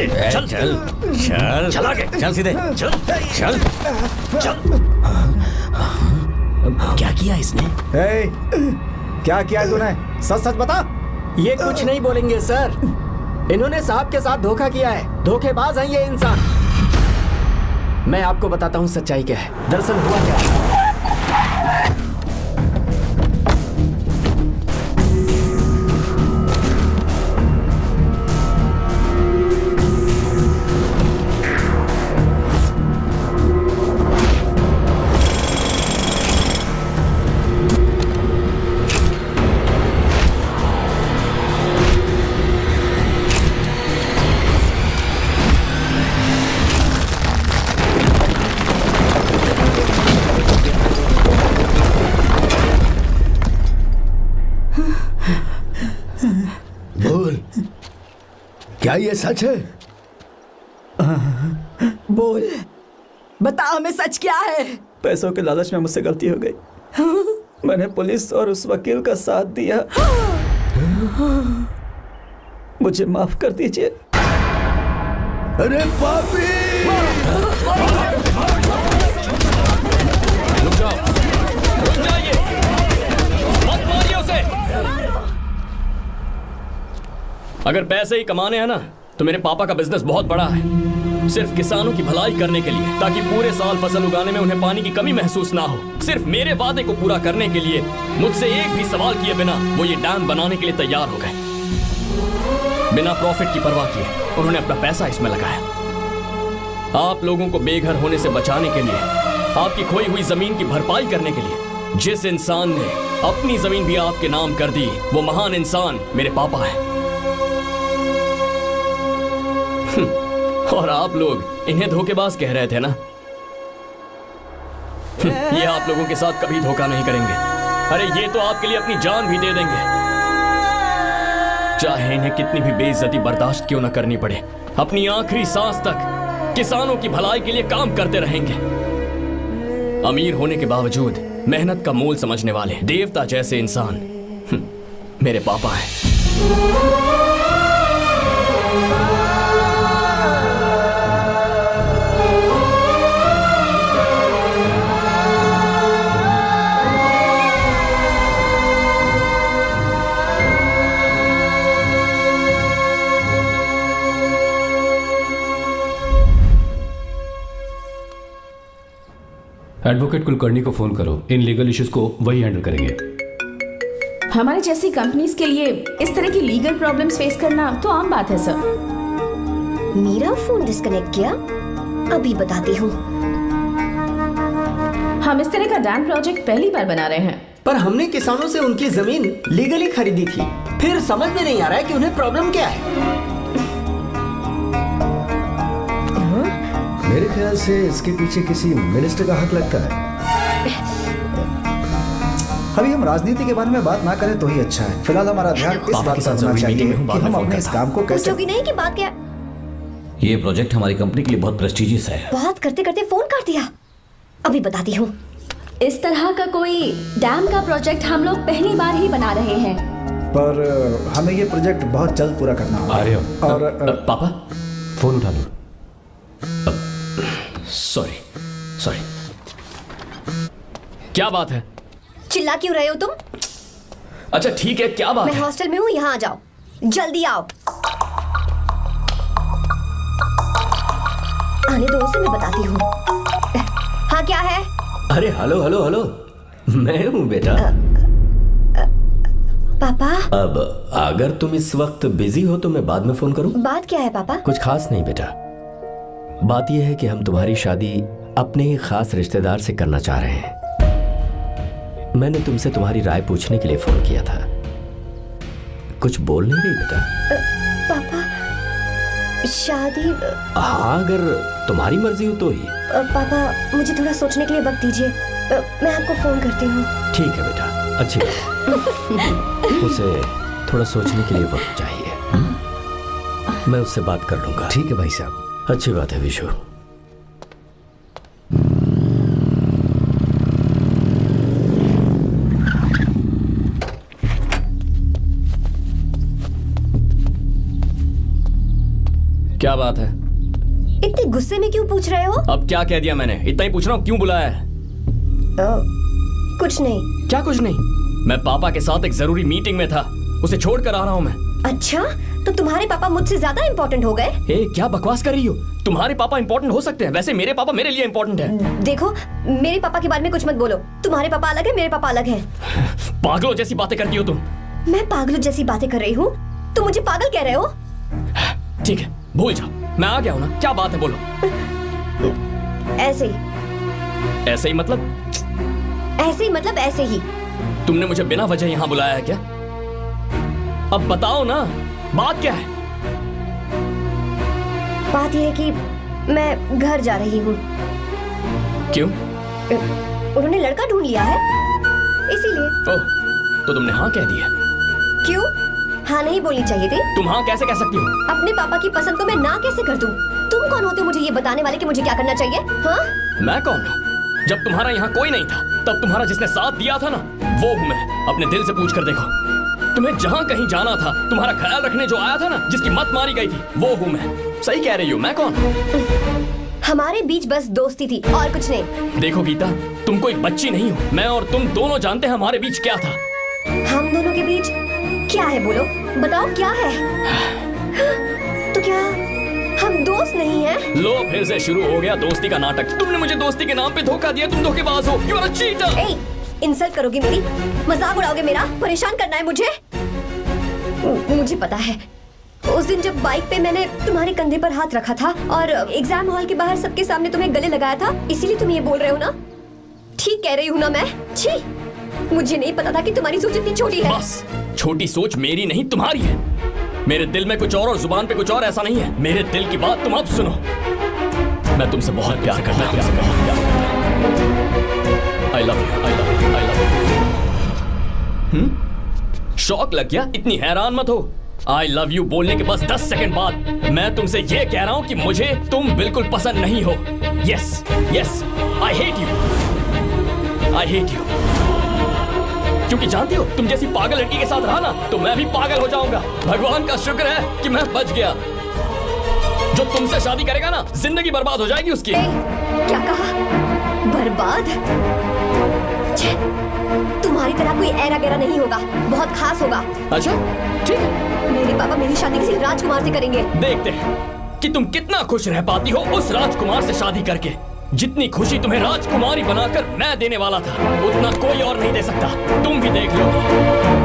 चल चल चल चल आगे चल सीधे चल चल चल। क्या किया इसने? क्या किया तूने? सच सच बता। ये कुछ नहीं बोलेंगे सर। इन्होंने साहब के साथ धोखा किया है। धोखेबाज हैं ये इंसान। मैं आपको बताता हूँ सच्चाई क्या है। दरअसल हुआ क्या है। क्या ये सच है? बोल, बता हमें सच क्या है? पैसों के लालच में मुझसे गलती हो गई। मैंने पुलिस और उस वकील का साथ दिया। मुझे माफ कर दीजिए। अरे पापी! रुक जाओ, रुक जाइए, मत मारिए उसे। अगर पैसे ही कमाने हैं ना तो मेरे पापा का बिजनेस बहुत बड़ा है, सिर्फ किसानों की भलाई करने के लिए, ताकि पूरे साल फसल उगाने में उन्हें पानी की कमी महसूस ना हो। सिर्फ मेरे वादे को पूरा करने के लिए मुझसे एक भी सवाल किए बिना वो ये डैम बनाने के लिए तैयार हो गए। बिना प्रॉफिट की परवाह किए उन्होंने अपना पैसा इसमें लगाया। आप लोगों को बेघर होने से बचाने के लिए, आपकी खोई हुई जमीन की भरपाई करने के लिए जिस इंसान ने अपनी जमीन भी आपके नाम कर दी, वो महान इंसान मेरे पापा है। और आप लोग इन्हें धोखेबाज कह रहे थे ना? ये आप लोगों के साथ कभी धोखा नहीं करेंगे। अरे ये तो आपके लिए अपनी जान भी दे देंगे, चाहे इन्हें कितनी भी बेइज्जती बर्दाश्त क्यों न करनी पड़े। अपनी आखिरी सांस तक किसानों की भलाई के लिए काम करते रहेंगे। अमीर होने के बावजूद मेहनत का मोल समझने वाले देवता जैसे इंसान मेरे पापा हैं। एडवोकेट कुलकर्णी को फोन करो। इन लीगल इश्यूज को वही हैंडल करेंगे। हमारी जैसी कंपनीज के लिए इस तरह की लीगल प्रॉब्लम्स फेस करना तो आम बात है सर। मेरा फोन डिस्कनेक्ट किया? अभी बताती हूँ। हम इस तरह का डैम प्रोजेक्ट पहली बार बना रहे हैं। पर हमने किसानों से उनकी जमीन लीगली खरीदी थी। फिर समझ में नहीं आ रहा है कि उन्हें प्रॉब्लम क्या है। मेरे ख्याल से इसके पीछे किसी मिनिस्टर का हाथ लगता है। अभी हम राजनीति के बारे में बात ना करें तो ही अच्छा है। फिलहाल हमारा ध्यान इस बात पर होना चाहिए कि हम अपने इस काम को कैसे। पूछोगी नहीं कि बात क्या? ये प्रोजेक्ट हमारी कंपनी के लिए बहुत प्रेस्टिजियस है। बात करते करते फोन कर दिया। अभी बताती हूँ। इस तरह का कोई डैम का प्रोजेक्ट हम लोग पहली बार ही बना रहे हैं, पर हमें ये प्रोजेक्ट बहुत जल्द पूरा करना होगा। आ रहे हो? और पापा फोन उठा लो। Sorry sorry. क्या बात है? चिल्ला क्यों रहे हो तुम? अच्छा ठीक है, क्या बात मैं है? हॉस्टल में हूँ, यहाँ आ जाओ, जल्दी आओ। आने दो उसे, मैं बताती हूँ। हाँ क्या है? अरे हेलो हेलो हेलो, मैं हूँ बेटा। पापा। अब अगर तुम इस वक्त बिजी हो तो मैं बाद में फोन करूँ? बात क्या है पापा? कुछ खास नहीं बेटा, बात यह है कि हम तुम्हारी शादी अपने ही खास रिश्तेदार से करना चाह रहे हैं। मैंने तुमसे तुम्हारी राय पूछने के लिए फोन किया था। कुछ बोल नहीं रही बेटा? पापा शादी। हाँ अगर तुम्हारी मर्जी हो तो ही। पापा मुझे थोड़ा सोचने के लिए वक्त दीजिए, मैं आपको फोन करती हूँ। ठीक है बेटा, अच्छी बात। उसे थोड़ा सोचने के लिए वक्त चाहिए। मैं उससे बात कर लूंगा। ठीक है भाई साहब। अच्छी बात है विशु। क्या बात है? इतने गुस्से में क्यों पूछ रहे हो? अब क्या कह दिया मैंने? इतना ही पूछ रहा हूँ, क्यों बुलाया है? कुछ नहीं। क्या कुछ नहीं? मैं पापा के साथ एक जरूरी मीटिंग में था, उसे छोड़ कर आ रहा हूँ मैं। अच्छा, तो तुम्हारे पापा मुझसे ज्यादा इम्पोर्टेंट हो गए? क्या बकवास कर रही हो? तुम्हारे पापा इम्पोर्टेंट हो सकते हैं, वैसे मेरे पापा मेरे लिए इम्पोर्टेंट है। देखो, मेरे पापा के बारे में कुछ मत बोलो। तुम्हारे पापा अलग है, मेरे पापा अलग है। पागलों जैसी बातें करती हो तुम। मैं पागलों जैसी बातें कर रही हूँ? तुम मुझे पागल कह रहे हो? ठीक है, भूल जाओ, मैं आ गया हूँ ना। क्या बात है, बोलो। ऐसे ही। ऐसे ही मतलब? ऐसे ही मतलब ऐसे ही। तुमने मुझे बिना वजह यहाँ बुलाया है क्या? अब बताओ ना, बात क्या है? बात यह है कि मैं घर जा रही हूँ। क्यों? उन्होंने लड़का ढूंढ लिया है, इसीलिए। ओह, तो तुमने हाँ कह दिया? क्यों? हाँ नहीं बोलनी चाहिए थी? तुम हाँ कैसे कह सकती हो? अपने पापा की पसंद को मैं ना कैसे कर दूं? तुम कौन होते हो मुझे ये बताने वाले कि मुझे क्या करना चाहिए? हाँ? मैं कौन हूँ? जब तुम्हारा यहाँ कोई नहीं था, तब तुम्हारा जिसने साथ दिया था ना, वो हूँ मैं। अपने दिल से पूछ कर देखो। तुम्हें जहाँ कहीं जाना था, तुम्हारा ख्याल रखने जो आया था ना, जिसकी मत मारी गई थी, वो हूँ मैं। सही कह रही हूँ, मैं कौन? हमारे बीच बस दोस्ती थी और कुछ नहीं। देखो गीता, तुम कोई बच्ची नहीं हो। मैं और तुम दोनों जानते हैं हमारे बीच क्या था। हम दोनों के बीच क्या है? बोलो, बताओ क्या है? तो क्या हम दोस्त नहीं हैं? लो, फिर से शुरू हो गया दोस्ती का नाटक। तुमने मुझे दोस्ती के नाम पे धोखा दिया। तुम धोखेबाज हो। You are a cheater। Insult करोगे मेरी? मजाक उड़ाओगे मेरा? परेशान करना है मुझे? मुझे पता है, उस दिन जब बाइक पे मैंने तुम्हारे कंधे पर हाथ रखा था और एग्जाम हॉल के बाहर सबके सामने तुम्हें गले लगाया था, इसीलिए तुम ये बोल रहे हो ना? ठीक कह रही हूँ ना मैं? छी, मुझे नहीं पता था कि तुम्हारी सोच इतनी छोटी है। बस, छोटी सोच मेरी नहीं तुम्हारी है। मेरे दिल में कुछ और जुबान पे कुछ और, ऐसा नहीं है। मेरे दिल की बात तुम अब सुनो। मैं तुमसे बहुत प्यार करता हूँ। I love you, I love you, I love you। शौक लग गया? इतनी हैरान मत हो। I love you बोलने के बस 10 सेकंड बाद मैं तुमसे ये कह रहा हूँ कि मुझे तुम बिल्कुल पसंद नहीं हो। Yes, yes, I hate you, I hate you। क्योंकि जानती हो, तुम जैसी पागल लड़की के साथ रहा ना, तो मैं भी पागल हो जाऊंगा। भगवान का शुक्र है कि मैं बच गया। जो तुमसे शादी करेगा ना, जिंदगी बर्बाद हो जाएगी उसकी। क्या कहा? बर्बाद? तुम्हारी तरह कोई ऐरा गैरा नहीं होगा, बहुत खास होगा। अच्छा, ठीक है। मेरे पापा मेरी शादी किसी राजकुमार से करेंगे। देखते हैं कि तुम कितना खुश रह पाती हो उस राजकुमार से शादी करके। जितनी खुशी तुम्हें राजकुमारी बनाकर मैं देने वाला था, उतना कोई और नहीं दे सकता। तुम भी देख लोगी।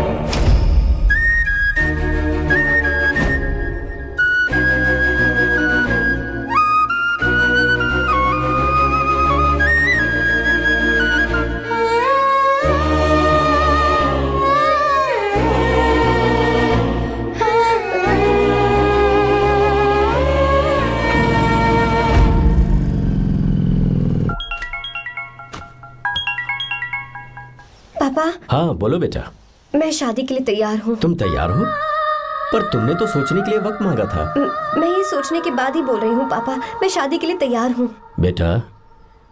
पापा। हाँ बोलो बेटा। मैं शादी के लिए तैयार हूँ। तुम तैयार हो? पर तुमने तो सोचने के लिए वक्त मांगा था। मैं ये सोचने के बाद ही बोल रही हूँ पापा, मैं शादी के लिए तैयार हूँ। बेटा,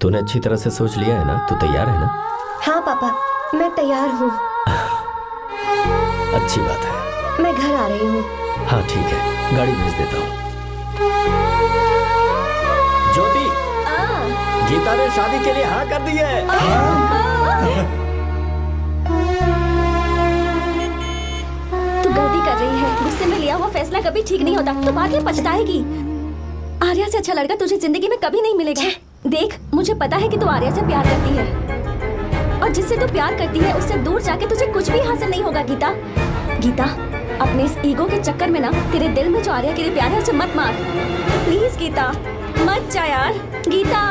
तूने अच्छी तरह से सोच लिया है ना? तू तैयार है ना? हाँ पापा, मैं तैयार हूँ। अच्छी बात है। मैं घर आ रही हूँ। हाँ ठीक है, गाड़ी भेज देता हूँ। ज्योति, गीता ने शादी के लिए हाँ कर दी है। तू गलती कर रही है। गुस्से में लिया हुआ फैसला कभी ठीक नहीं होता। तो बाद में पछताएगी। आर्या से अच्छा लड़का तुझे जिंदगी में कभी नहीं मिलेगा। देख, मुझे पता है कि तू आर्या से प्यार करती है, और जिससे तू प्यार करती है उससे दूर जाके तुझे कुछ भी हासिल नहीं होगा। गीता, गीता, अपने इस ईगो के चक्कर में ना तेरे दिल में जो आर्या के लिए प्यार है उसे मत मार। प्लीज गीता, मत जा यार। गीता,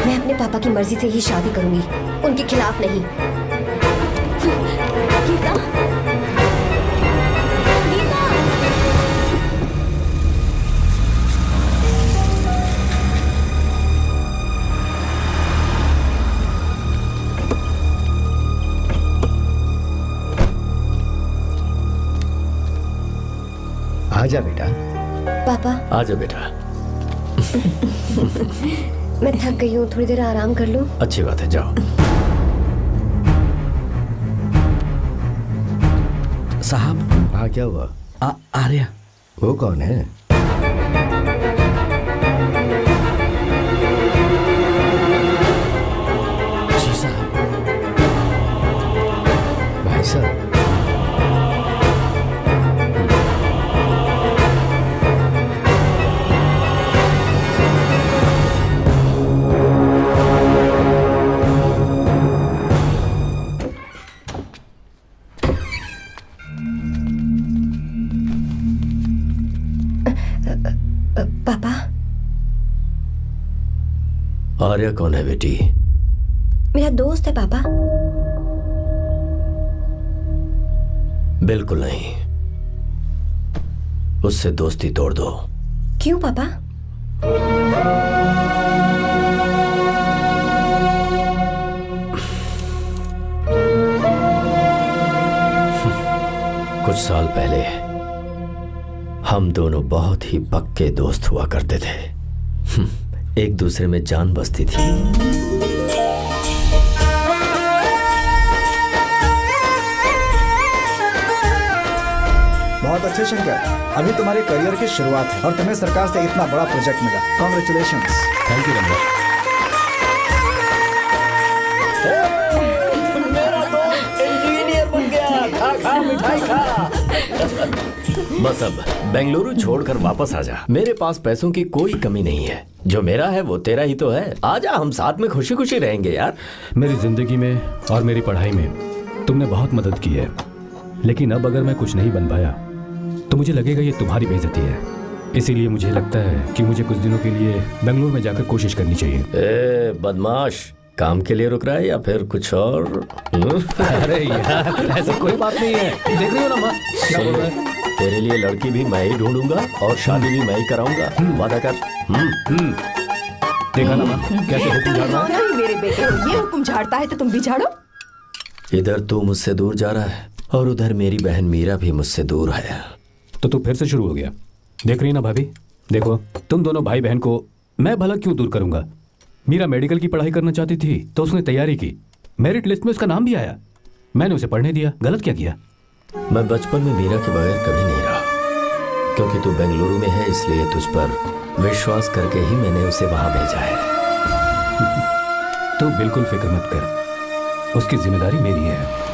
मैं अपने पापा की मर्जी से ही शादी करूंगी, उनके खिलाफ नहीं। गीता, आजा बेटा। पापा। आजा बेटा। मैं थक गई हूँ, थोड़ी देर आराम कर लूँ। अच्छी बात है, जाओ। साहब। हाँ क्या हुआ? आर्या। वो कौन है? सर। पापा, आर्या कौन है बेटी? मेरा दोस्त है पापा। बिल्कुल नहीं, उससे दोस्ती तोड़ दो। क्यों पापा? कुछ साल पहले हम दोनों बहुत ही पक्के दोस्त हुआ करते थे। एक दूसरे में जान बसती थी। बहुत अच्छे शंकर, अभी तुम्हारे करियर की शुरुआत है और तुम्हें सरकार से इतना बड़ा प्रोजेक्ट मिला। कॉन्ग्रेचुलेशंस। Thank you Ramesh. मेरा दोस्त इंजीनियर बन गया। खा खा मिठाई खा। बस अब बेंगलुरु छोड़कर वापस आ जा। मेरे पास पैसों की कोई कमी नहीं है। जो मेरा है वो तेरा ही तो है। आजा, हम साथ में खुशी खुशी रहेंगे यार। मेरी जिंदगी में और मेरी पढ़ाई में तुमने बहुत मदद की है, लेकिन अब अगर मैं कुछ नहीं बन पाया तो मुझे लगेगा ये तुम्हारी बेइज्जती है। इसीलिए मुझे लगता है कि मुझे कुछ दिनों के लिए बेंगलुरु में जाकर कोशिश करनी चाहिए। ए बदमाश, काम के लिए रुक रहा है या फिर कुछ और? अरे यार, ऐसा कोई बात नहीं है। देख रही हो ना माँ, क्या बोल रहा है? तेरे लिए लड़की भी मैं ही ढूंढूंगा और शादी भी मैं ही कराऊंगा। वादा कर। देखा ना माँ, कैसे हुक्म झाड़ रहा है? नहीं मेरे बेटे, ये हुक्म झाड़ता है तो तुम भी झाड़ो। इधर तू मुझसे दूर जा रहा है और उधर मेरी बहन मीरा भी मुझसे दूर है। तो तू फिर से शुरू हो गया। देख रही ना भाभी, देखो तुम दोनों भाई बहन को मैं भला क्यों दूर करूंगा। मीरा मेडिकल की पढ़ाई करना चाहती थी तो उसने तैयारी की, मेरिट लिस्ट में उसका नाम भी आया, मैंने उसे पढ़ने दिया। गलत क्या किया? मैं बचपन में मीरा के बगैर कभी नहीं रहा, क्योंकि तू बेंगलुरु में है इसलिए तुझ पर विश्वास करके ही मैंने उसे वहां भेजा है। तू बिल्कुल फिक्र मत कर, उसकी जिम्मेदारी मेरी है।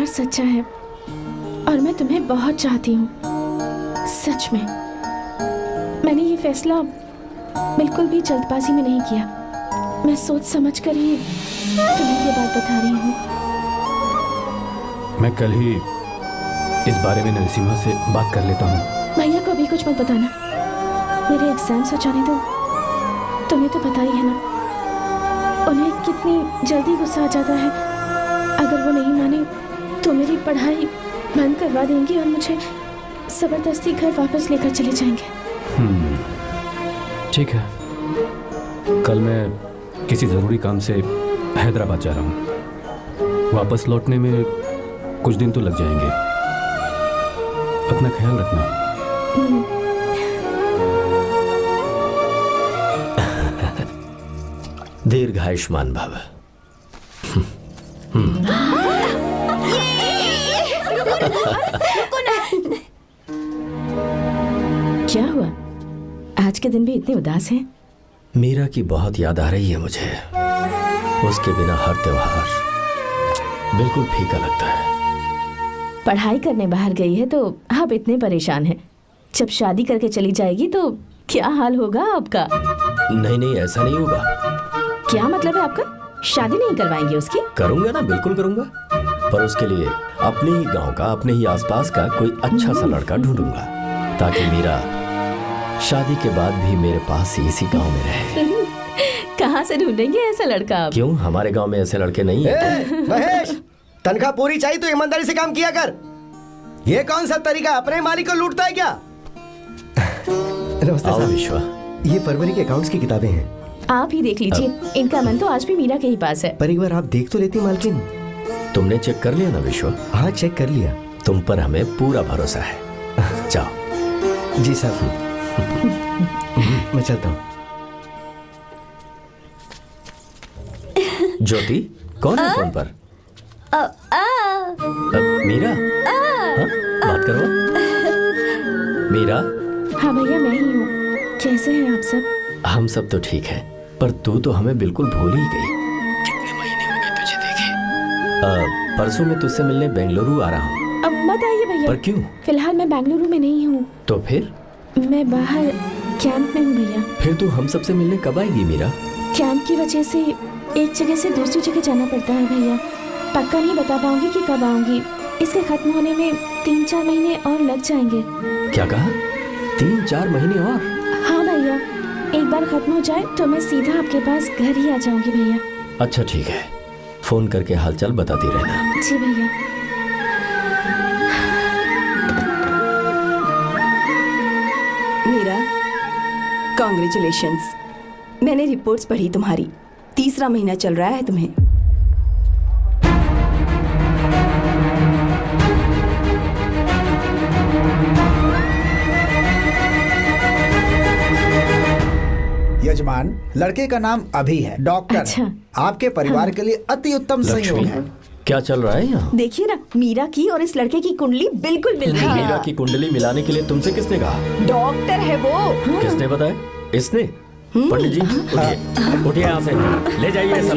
सच्चा है और मैं तुम्हें बहुत चाहती हूँ, सच में। मैंने ये फैसला बिल्कुल भी जल्दबाजी में नहीं किया। मैं सोच समझ कर ही तुम्हें ये बात बता रही हूँ। मैं कल ही इस बारे में नरसिम्हा से बात कर लेता हूँ। भैया को अभी कुछ मत बताना, मेरे एग्जाम्स हो जाने दो। तुम्हें तो पता ही है ना उन्हें कितनी जल्दी गुस्सा आ जाता है। अगर वो नहीं माने तो मेरी पढ़ाई बंद करवा देंगे और मुझे जबरदस्ती घर वापस लेकर चले जाएंगे। ठीक है, कल मैं किसी ज़रूरी काम से हैदराबाद जा रहा हूँ। वापस लौटने में कुछ दिन तो लग जाएंगे। अपना ख्याल रखना। दीर्घायुष्मान भव। क्या हुआ? आज के दिन भी इतने उदास हैं? मीरा की बहुत याद आ रही है मुझे। उसके बिना हर त्योहार बिल्कुल फीका लगता है। पढ़ाई करने बाहर गई है तो आप इतने परेशान हैं। जब शादी करके चली जाएगी तो क्या हाल होगा आपका? नहीं नहीं, ऐसा नहीं होगा। क्या मतलब है आपका? शादी नहीं करवाएंगे उसकी? करूंगा ना, बिल्कुल करूंगा, पर उसके लिए अपने ही गांव का, अपने ही आसपास का कोई अच्छा सा लड़का ढूंढूंगा ताकि मीरा शादी के बाद भी मेरे पास ही इसी गांव में रहे। कहाँ से ढूंढेंगे ऐसा लड़का आप? क्यों, हमारे गांव में ऐसे लड़के नहीं है? महेश, तनख्वाह पूरी चाहिए तो ईमानदारी से काम किया कर। ये कौन सा तरीका, अपने मालिक को लूटता है क्या? नमस्ते साहब। विश्वा, ये फरवरी के अकाउंट्स की किताबें हैं। आप ही देख लीजिए। इनका मन तो आज भी मीरा के ही पास है। पर एक बार आप देख तो लेती मालकिन। तुमने चेक कर लिया ना विश्व? हाँ, चेक कर लिया। तुम पर हमें पूरा भरोसा है। जाओ। जी साहब। मैं चलता हूँ। ज्योति, कौन है फोन पर? मीरा। हाँ? बात करो। मीरा। हाँ भैया, मैं ही हूँ। कैसे हैं आप सब? हम सब तो ठीक हैं, पर तू तो हमें बिल्कुल भूल ही गई। कितने महीने हो गए तुझे देखे। परसों मैं तुझसे मिलने बेंगलुरु आ रहा हूँ। अब मत आइए भैया। पर क्यों? फिलहाल मैं बेंगलुरु में नहीं हूँ। तो फिर? मैं बाहर कैंप में हूँ भैया। फिर तू हम सबसे मिलने कब आएगी मीरा? कैंप की वजह से एक जगह से दूसरी जगह जाना पड़ता है भैया। पक्का नहीं बता पाऊंगी कि कब आऊंगी। इसके खत्म होने में 3-4 महीने और लग जाएंगे। क्या कहा? 3-4 महीने और? हाँ भैया, एक बार खत्म हो जाए तो मैं सीधा आपके पास घर ही आ जाऊंगी भैया। अच्छा ठीक है, फोन करके हालचाल बताती रहना। जी भैया। मीरा, कॉन्ग्रेचुलेशंस। मैंने रिपोर्ट्स पढ़ी तुम्हारी। 3रा महीना चल रहा है तुम्हें। यजमान, लड़के का नाम अभी है, डॉक्टर। अच्छा। आपके परिवार के लिए अति उत्तम संयोग है। क्या चल रहा है यहाँ? देखिए ना, मीरा की और इस लड़के की कुंडली बिल्कुल मिल रही है। मीरा की कुंडली मिलाने के लिए तुमसे किसने कहा? डॉक्टर है वो। किसने बताया? इसने? पंडित जी, उठिए यहाँ से, ले जाइए सब,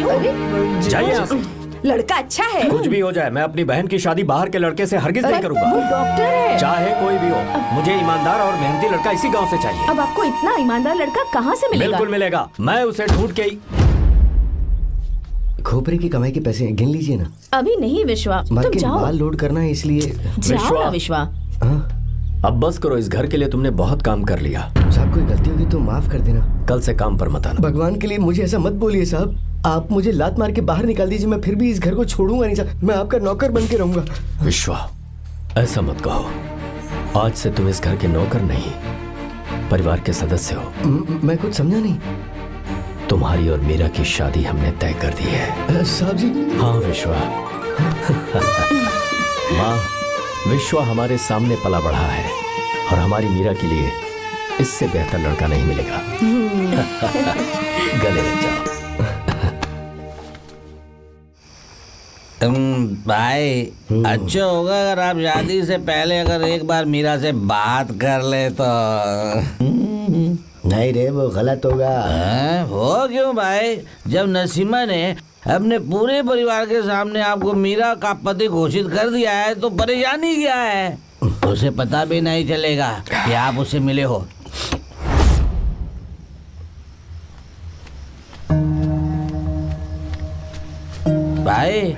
जाइए यहाँ से। लड़का अच्छा है। कुछ भी हो जाए, मैं अपनी बहन की शादी बाहर के लड़के से हरगिज नहीं करूंगा। वो डॉक्टर है। चाहे कोई भी हो, मुझे ईमानदार और मेहनती लड़का इसी गांव से चाहिए। अब आपको इतना ईमानदार लड़का कहाँ से मिलेगा? बिल्कुल मिलेगा, मैं उसे ढूंढ के ही। खोपरे की कमाई के पैसे गिन लीजिए ना। अभी नहीं विश्वा, तुम मार्केट जाओ। माल लोड करना है, इसलिए। जाओ ना विश्वा। अब बस करो, इस घर के लिए तुमने बहुत काम कर लिया। साहब, कोई गलती होगी तो माफ कर देना। कल से काम पर मत आना। भगवान के लिए मुझे ऐसा मत बोलिए साहब। आप मुझे लात मार के बाहर निकाल दीजिए, मैं फिर भी इस घर को छोड़ूंगा नहीं साहब। मैं आपका नौकर बन के रहूंगा। विश्वा, ऐसा मत कहो। आज से तुम इस घर के नौकर नहीं, परिवार के सदस्य हो। मैं कुछ समझा नहीं। तुम्हारी और मीरा की शादी हमने तय कर दी है। साहब जी। हाँ विश्वा। माँ, विश्वा हमारे सामने पला बढ़ा है और हमारी मीरा के लिए इससे बेहतर लड़का नहीं मिलेगा। गले लग जाओ। भाई, अच्छा होगा अगर आप शादी से पहले अगर एक बार मीरा से बात कर ले तो। नहीं रे, वो गलत होगा। हो क्यों भाई? जब नसीमा ने अपने पूरे परिवार के सामने आपको मीरा का पति घोषित कर दिया है तो परेशानी क्या है? उसे पता भी नहीं चलेगा कि आप उससे मिले हो। भाई,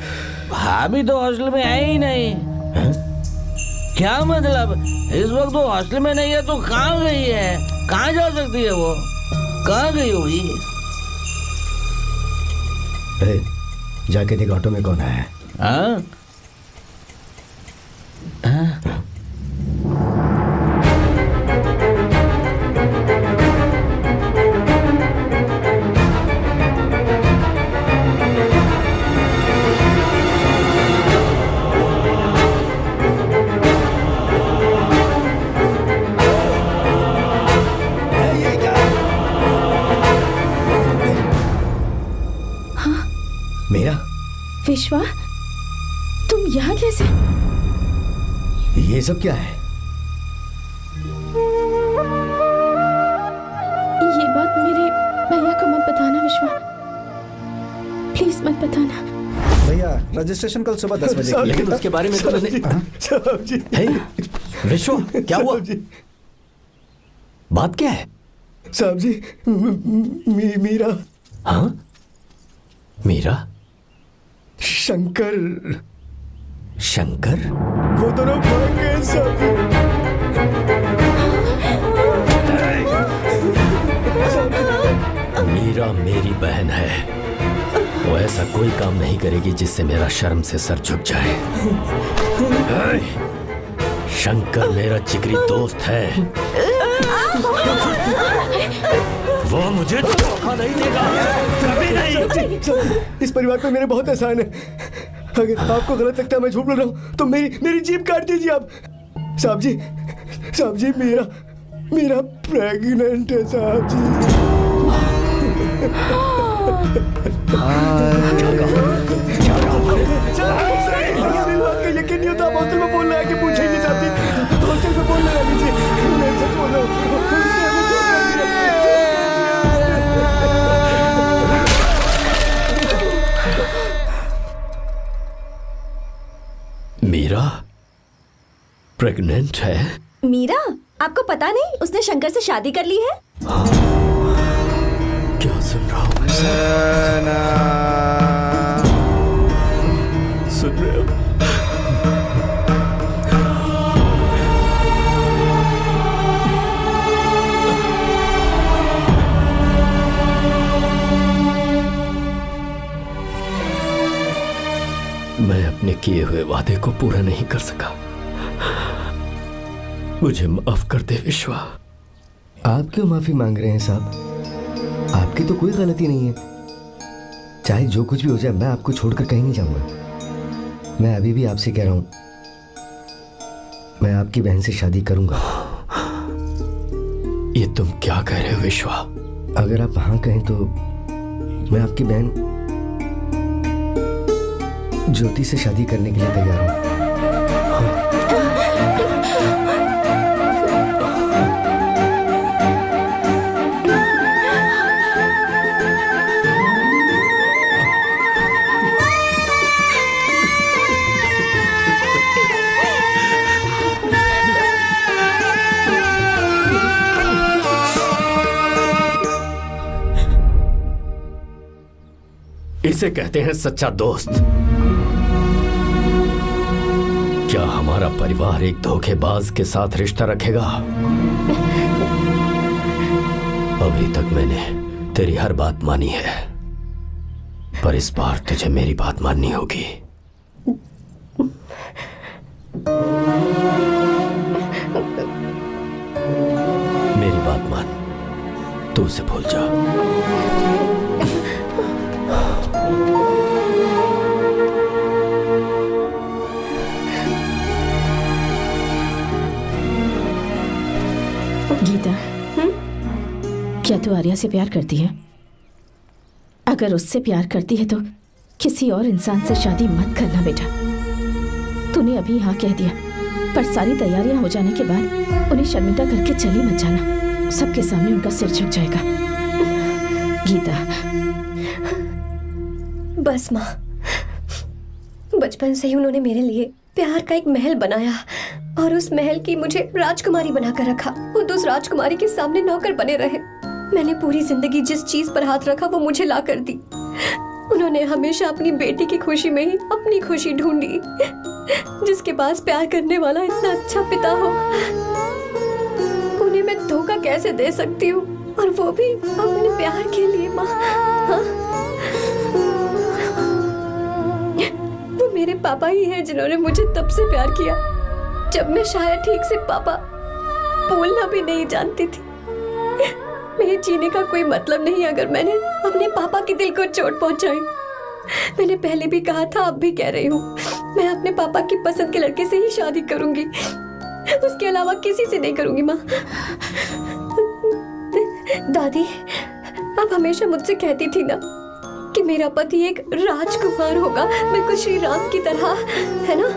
भाभी तो हॉस्टल में है ही नहीं। क्या मतलब? इस वक्त वो हॉस्टल में नहीं है तो कहाँ गई है? कहाँ जा सकती है वो? कहाँ गई होगी? जाके देख ऑटो में कौन आया है। हाँ? मेरा विश्वा, तुम यहाँ कैसे? ये सब क्या है? ये बात मेरे भैया को मत बताना विश्वा, प्लीज मत बताना। भैया, रजिस्ट्रेशन कल सुबह 10 बजे। लेकिन उसके बारे में तो मैंने। विश्वा, क्या हुआ? बात क्या है? साहब जी, मीरा। हाँ? मीरा? शंकर। शंकर? वो दोनों भाग गए साहब जी। मीरा मेरी बहन है, वो ऐसा कोई काम नहीं करेगी जिससे मेरा शर्म से सर झुक जाए। शंकर मेरा जिगरी दोस्त है, वो मुझे धोखा नहीं देगा, कभी नहीं। इस परिवार पे मेरे बहुत एहसान है। अगर आपको गलत लगता है मैं झूठ बोल रहा हूँ तो मेरी जीभ काट दीजिए आप। साहब जी मेरा प्रेग्नेंट है साहब जी। यकीन नहीं होता, आप हॉस्टल में फोन लगा के पूछे नहीं चाहती। हॉस्टल में फोन लगा लीजिए, मैं सच बोल रहा हूँ। मीरा प्रेग्नेंट है? मीरा, आपको पता नहीं उसने शंकर से शादी कर ली है? क्या सुन रहा हूँ मैं? सुन रहे हो? मैं अपने किए हुए वादे को पूरा नहीं कर सका। मुझे माफ कर दे विश्वा। आप क्यों माफी मांग रहे हैं साहब? आपकी तो कोई गलती नहीं है। चाहे जो कुछ भी हो जाए मैं आपको छोड़कर कहीं नहीं जाऊंगा। मैं अभी भी आपसे कह रहा हूं, मैं आपकी बहन से शादी करूंगा। ये तुम क्या कह रहे हो विश्वा? अगर आप हाँ कहें तो मैं आपकी बहन ज्योति से शादी करने के लिए तैयार हूं। इसे कहते हैं सच्चा दोस्त। क्या हमारा परिवार एक धोखेबाज के साथ रिश्ता रखेगा? अभी तक मैंने तेरी हर बात मानी है, पर इस बार तुझे मेरी बात माननी होगी। मेरी बात मान, तू उसे भूल जा। गीता, क्या तू आर्या से प्यार करती है? अगर उससे प्यार करती है तो किसी और इंसान से शादी मत करना बेटा। तूने अभी हाँ कह दिया, पर सारी तैयारियां हो जाने के बाद उन्हें शर्मिंदा करके चली मत जाना। सबके सामने उनका सिर झुक जाएगा। गीता, बस माँ, बचपन से ही उन्होंने मेरे लिए प्यार का एक महल बनाया और उस महल की मुझे राजकुमारी बनाकर रखा। वो उस राजकुमारी के सामने नौकर बने रहे। मैंने पूरी जिंदगी जिस चीज पर हाथ रखा वो मुझे ला कर दी। उन्होंने हमेशा अपनी बेटी की खुशी में ही अपनी खुशी ढूंढी। जिसके पास प्यार करने वाला इतना अच्छा पिता हो, उन्हें मैं धोखा कैसे दे सकती हूँ, और वो भी अपने प्यार के लिए। माँ, हाँ? वो मेरे पापा ही हैं जिन्होंने मुझे तब से प्यार किया जब मैं शायद ठीक से पापा बोलना भी नहीं जानती थी। मेरे जीने का कोई मतलब नहीं अगर मैंने अपने पापा के दिल को चोट पहुंचाई। मैंने पहले भी कहा था, अब भी कह रही हूँ, मैं अपने पापा की पसंद के लड़के से ही शादी करूंगी, उसके अलावा किसी से नहीं करूंगी। माँ, दादी, आप हमेशा मुझसे कहती थी ना कि मेरा पति एक राजकुमार होगा, बिल्कुल श्री राम की तरह, है ना?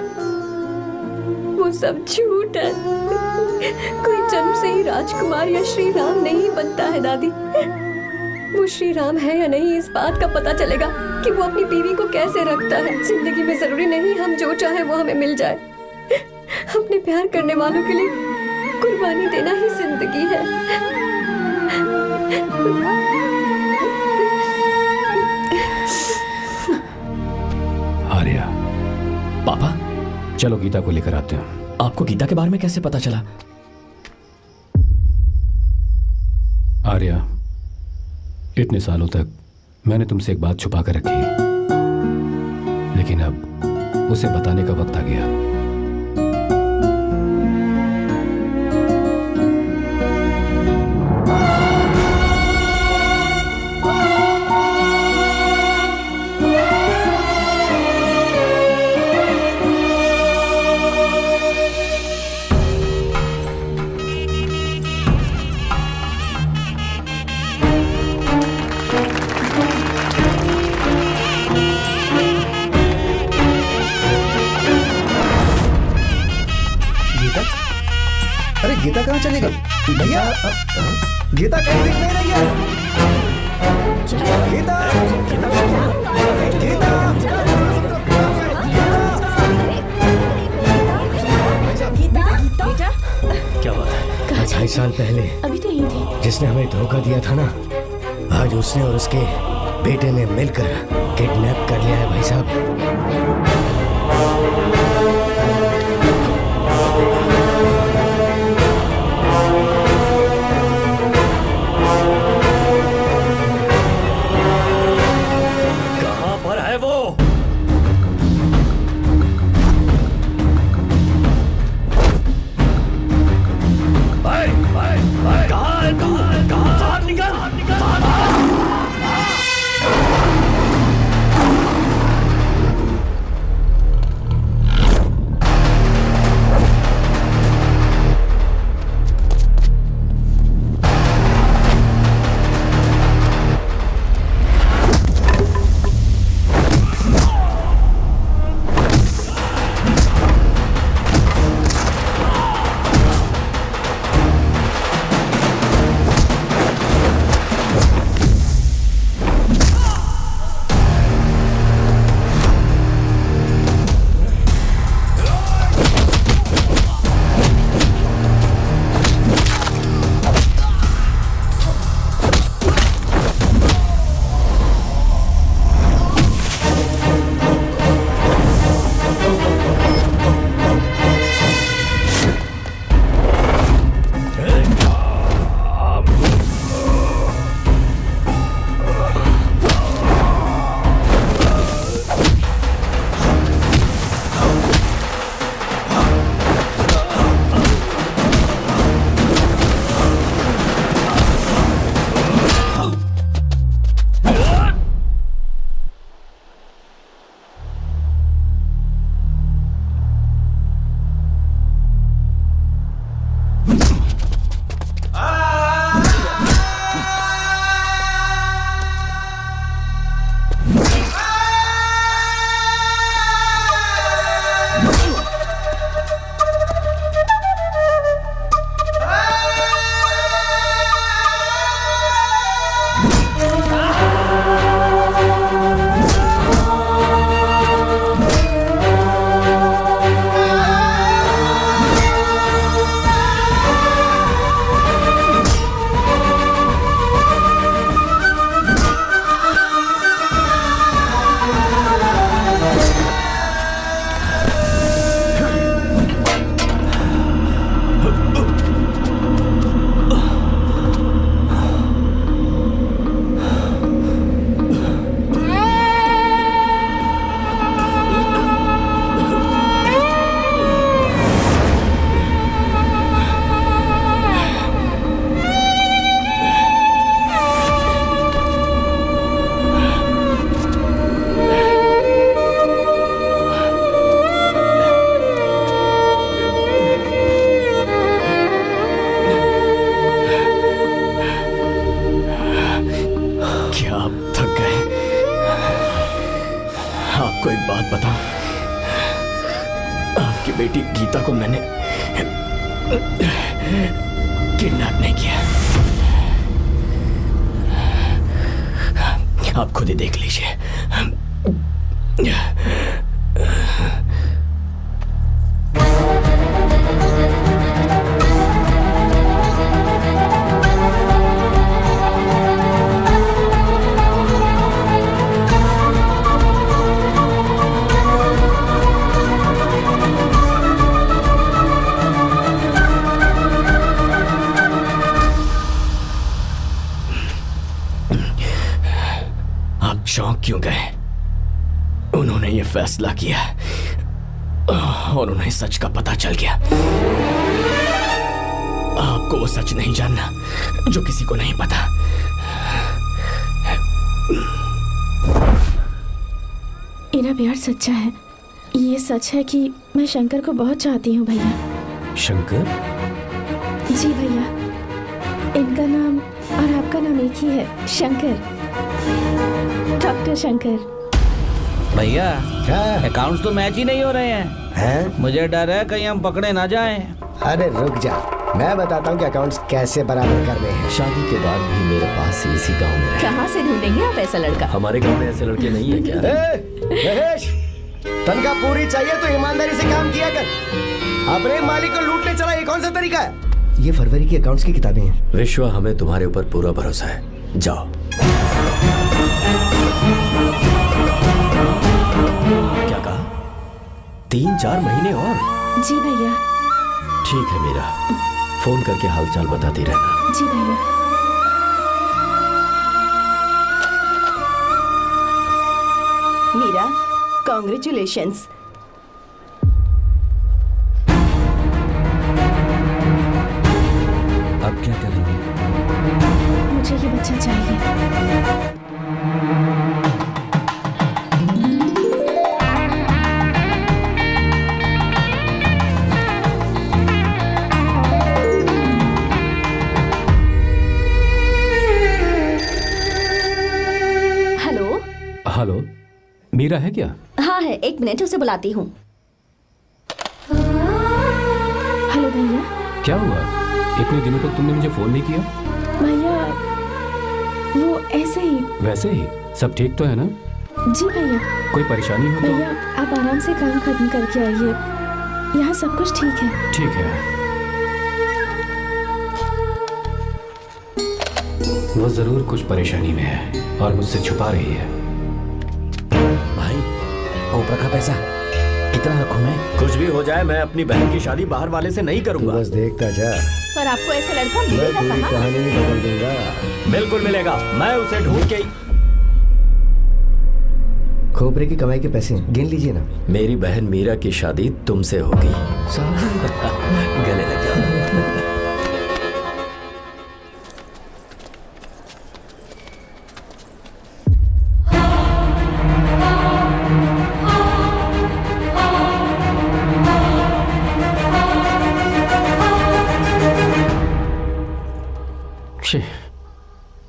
वो सब झूठ है। कोई जन्म से ही राजकुमार या श्री राम नहीं बनता है दादी। वो श्री राम है या नहीं, इस बात का पता चलेगा कि वो अपनी बीवी को कैसे रखता है। जिंदगी में जरूरी नहीं हम जो चाहे वो हमें मिल जाए। अपने प्यार करने वालों के लिए कुर्बानी देना ही जिंदगी है। आर्या, पापा, चलो गीता को लेकर आते हैं। आपको गीता के बारे में कैसे पता चला? आर्या, इतने सालों तक मैंने तुमसे एक बात छुपा कर रखी, लेकिन अब उसे बताने का वक्त आ गया। गीता कहाँ चली गई? भैया गीता कहीं दिख नहीं रही है। गीता गीता बेटा क्या बात है? 2.5 साल पहले अभी तो यही थी। जिसने हमें धोखा दिया था ना, आज उसने और उसके बेटे ने मिलकर किडनैप कर लिया है भाई साहब। कहां पर है वो? बाहर निकल, आपको एक बात बताऊं, आपकी बेटी गीता को मैंने किडनैप नहीं किया। आप खुद ही देख लीजिए। चौंक क्यों गए? उन्होंने ये फैसला किया और उन्हें सच का पता चल गया। आपको वो सच नहीं जानना जो किसी को नहीं पता। मेरा प्यार सच्चा है। ये सच है कि मैं शंकर को बहुत चाहती हूँ भैया। शंकर? जी भैया, इनका नाम और आपका नाम एक ही है, शंकर, डॉक्टर शंकर। भैया अकाउंट्स तो मैच ही नहीं हो रहे हैं। हैं? मुझे डर है कहीं हम पकड़े ना जाएं। अरे रुक जा, मैं बताता हूँ कि अकाउंट्स कैसे बराबर करने हैं। शादी के बाद भी मेरे पास इसी गांव में रहे। कहाँ से ढूंढेंगे आप ऐसा लड़का? हमारे गांव में ऐसे लड़के नहीं है क्या? महेश, तनख्वाह पूरी चाहिए तो ईमानदारी से काम किया कर। अपने मालिक को लूटने चला, ये कौन सा तरीका है? ये फरवरी की अकाउंट्स की किताबें हैं। विश्वा, हमें तुम्हारे ऊपर पूरा भरोसा है। जाओ। क्या कहा? 3-4 महीने और? जी भैया। ठीक है मीरा, फोन करके हालचाल बताती रहना। जी भैया। मीरा, कॉन्ग्रेचुलेशंस। अब क्या करेंगे? मुझे ये बच्चा चाहिए। हेलो। हेलो, मीरा है क्या? हाँ है, 1 मिनट, उसे बुलाती हूँ। हेलो भैया। क्या हुआ? इतने दिनों तक तुमने मुझे फोन नहीं किया? भैया वो ऐसे ही। वैसे ही? सब ठीक तो है ना? जी भैया। कोई परेशानी हो तो? भैया आप आराम से काम खत्म करके आइए, यहाँ सब कुछ ठीक है। ठीक है। वो जरूर कुछ परेशानी में है और मुझसे छुपा रही है। भाई, ओपरा का पैसा कितना रखूं मैं? कुछ भी हो जाए, मैं अपनी बहन की शादी बाहर वाले से नहीं करूंगा। बस देखता जा, पर आपको ऐसा लड़का मैं मिलेगा पूरी कहाँ? कहानी बदल दूंगा। बिल्कुल मिलेगा, मैं उसे ढूंढ के। खोपरे की कमाई के पैसे गिन लीजिए ना। मेरी बहन मीरा की शादी तुमसे होगी। गले लग जाओ।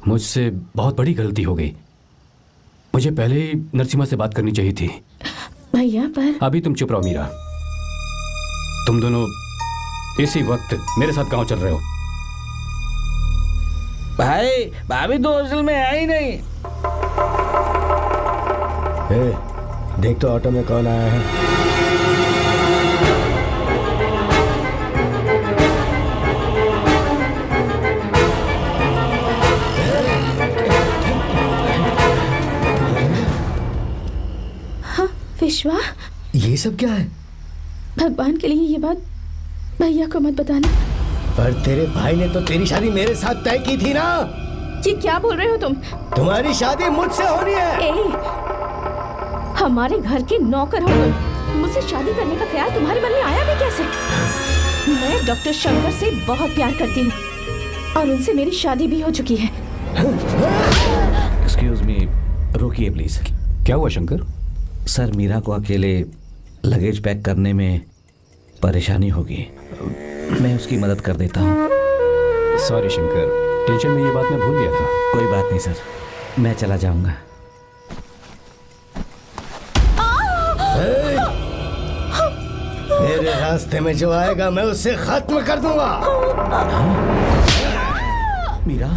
मुझसे बहुत बड़ी गलती हो गई। मुझे पहले ही नरसिम्हा से बात करनी चाहिए थी। भैया पर अभी तुम चुप रहो मीरा। तुम दोनों इसी वक्त मेरे साथ गांव चल रहे हो। भाई, भाभी तो हॉस्टल में है ही नहीं। देख तो ऑटो में कौन आया है। विश्वा, ये सब क्या है? भगवान के लिए ये बात भैया को मत बताना। पर तेरे भाई ने तो तेरी शादी मेरे साथ तय की थी ना। ये क्या बोल रहे हो तुम? तुम्हारी शादी मुझसे होनी है। हमारे घर के नौकर हो तुम, मुझसे शादी करने का ख्याल तुम्हारे मन में आया भी कैसे? मैं डॉक्टर शंकर से बहुत प्यार करती हूँ और उनसे मेरी शादी भी हो चुकी है। एक्सक्यूज मी, रोकिए प्लीज। क्या हुआ शंकर? सर, मीरा को अकेले लगेज पैक करने में परेशानी होगी, मैं उसकी मदद कर देता हूँ। सॉरी शंकर, टेंशन में ये बात मैं भूल गया था। कोई बात नहीं सर, मैं चला जाऊंगा। मेरे रास्ते में जो आएगा मैं उससे खत्म कर दूंगा। मीरा,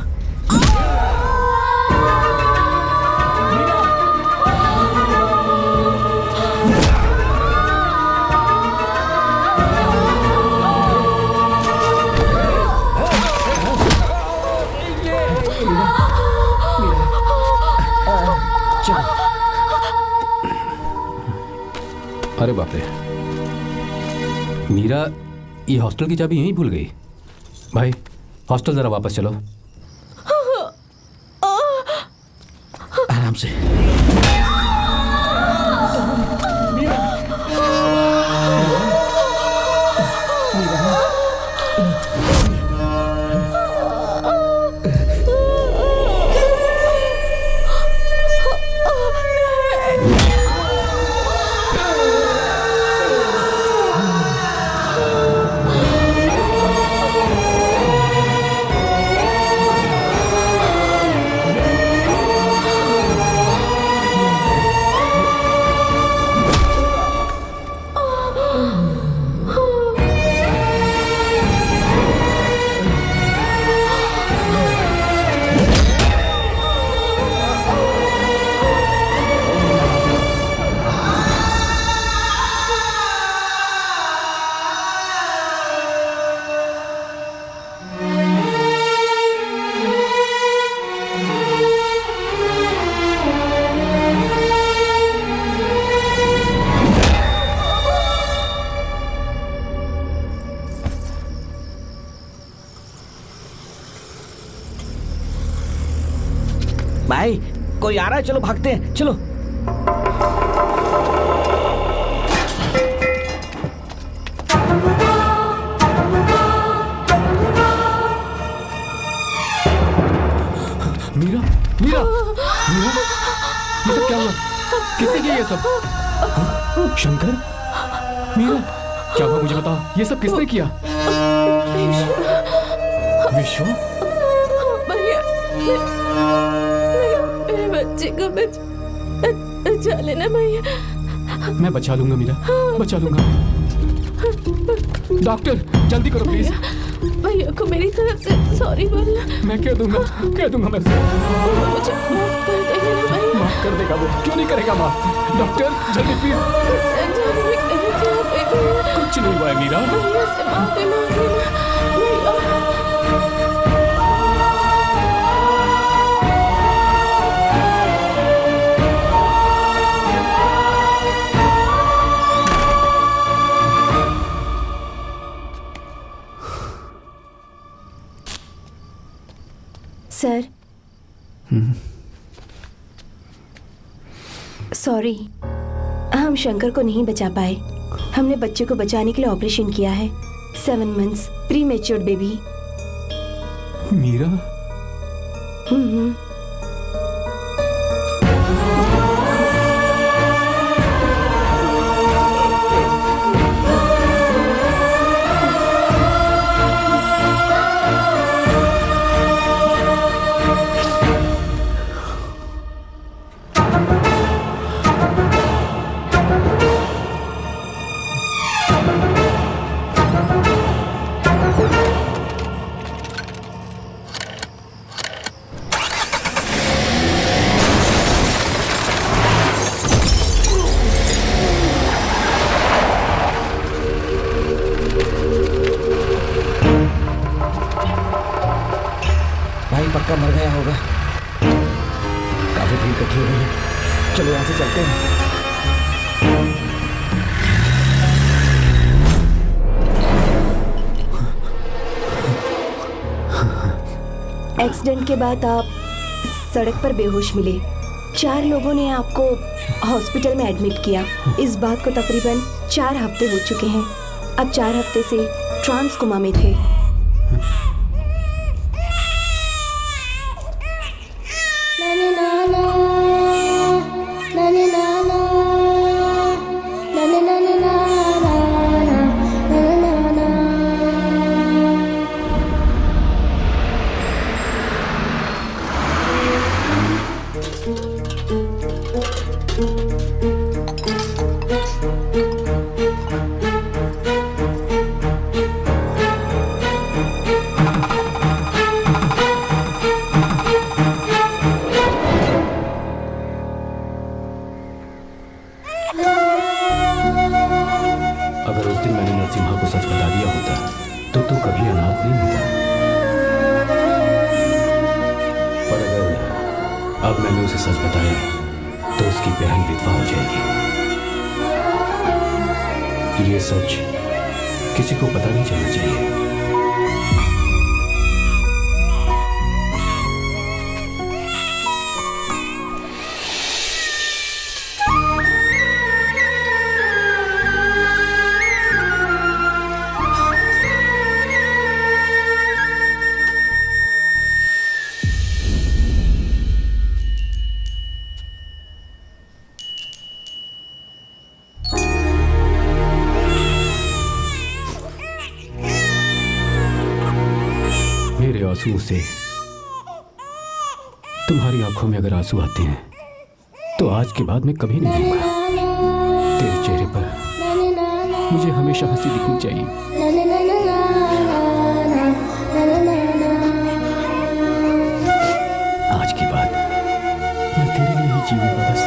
अरे बाप रे, मीरा ये हॉस्टल की चाबी यहीं भूल गई। भाई, हॉस्टल जरा वापस चलो। आराम से। कोई आ रहा है, चलो भागते हैं, चलो। मीरा, मीरा, मीरा, ये सब क्या हुआ? किसने किया ये सब? शंकर, मीरा, क्या हुआ मुझे बताओ, ये सब किसने किया? विश्व, भैया, मेरे बच्चे को बचा लेना भैया। मैं बचा लूंगा मीरा, बचा लूंगा। डॉक्टर, जल्दी करो प्लीज। भैया को मेरी तरफ से सॉरी बोलना। मैं कह दूंगा मैं मुझे माफ कर देगा ना भैया। माफ कर देगा वो, क्यों नहीं करेगा माफ? डॉक्टर, जल्दी प्लीज। कुछ नहीं हुआ है मीरा। भैया से माफी मांग लेना भैया। सर, सॉरी, हम शंकर को नहीं बचा पाए। हमने बच्चे को बचाने के लिए ऑपरेशन किया है। 7 months prematured baby. Mira, पक्का मर गया होगा। काफी भीड़ इकट्ठी हो गई है, चलो यहाँ से चलते हैं। एक्सीडेंट के बाद आप सड़क पर बेहोश मिले। 4 लोगों ने आपको हॉस्पिटल में एडमिट किया। इस बात को तकरीबन 4 हफ्ते हो चुके हैं। अब 4 हफ्ते से ट्रांस कोमा में थे। अगर उस दिन मैंने नरसिम्हा को सच बता दिया होता तो तू कभी अनाथ नहीं होता। पर अगर अब मैंने उसे सच बताया तो उसकी बहन विधवा हो जाएगी। ये सच किसी को पता नहीं चलना चाहिए। मेरे आंसुओं से तुम्हारी आंखों में अगर आंसू आते हैं तो आज के बाद मैं कभी नहीं रहूंगा। तेरे चेहरे पर मुझे हमेशा हंसी दिखनी चाहिए। आज के बाद मैं तेरे लिए ही जीऊंगा बस।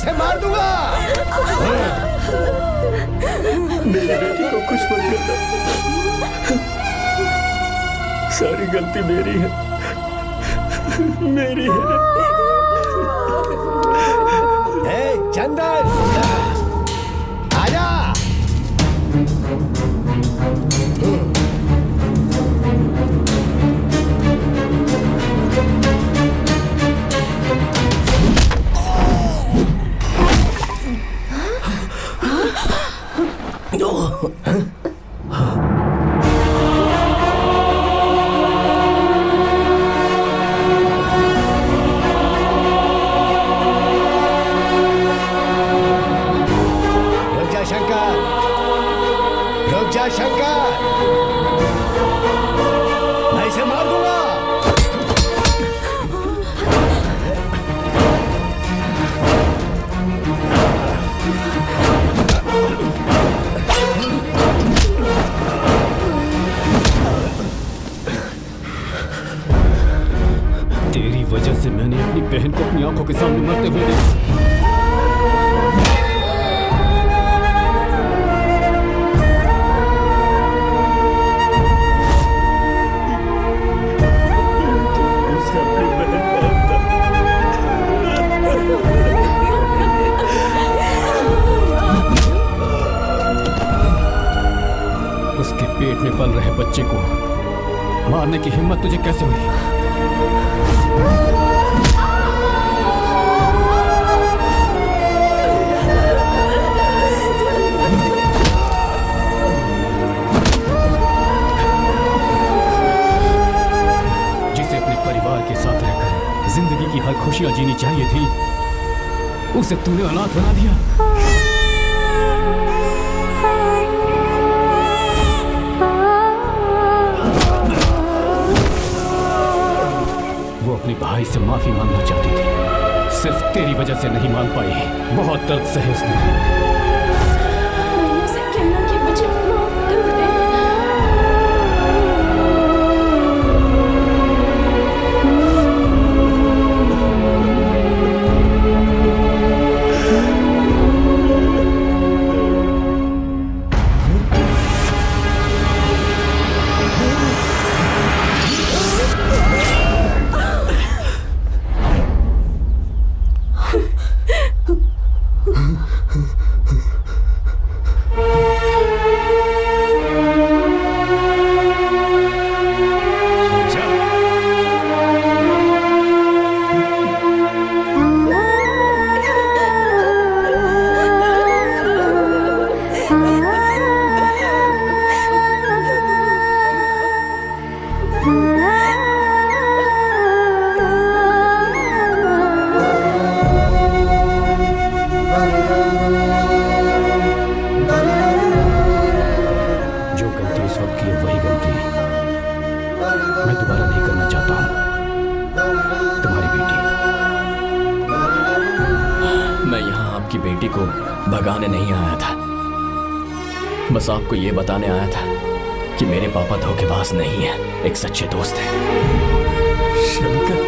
इसे मार दूंगा। मेरी बेटी को कुछ मत करना, सारी गलती मेरी है, मेरी है। चंदन आजा। शंकर, मैं इसे मार दूंगा। तेरी वजह से मैंने अपनी बहन को अपनी आंखों के सामने मरते हुए देखा। उसके पेट में पल रहे बच्चे को मारने की हिम्मत तुझे कैसे हुई? जिसे अपने परिवार के साथ रहकर जिंदगी की हर खुशियां जीनी चाहिए थी, उसे तूने अनाथ बना दिया। अपने भाई से माफी मांगना चाहती थी, सिर्फ तेरी वजह से नहीं मांग पाई। बहुत दर्द सहे उसने। मैंने उसे कहना कि मुझे माफ कर दे। बेटी को भगाने नहीं आया था, बस आपको ये बताने आया था कि मेरे पापा धोखेबाज नहीं है, एक सच्चे दोस्त हैं। शंकर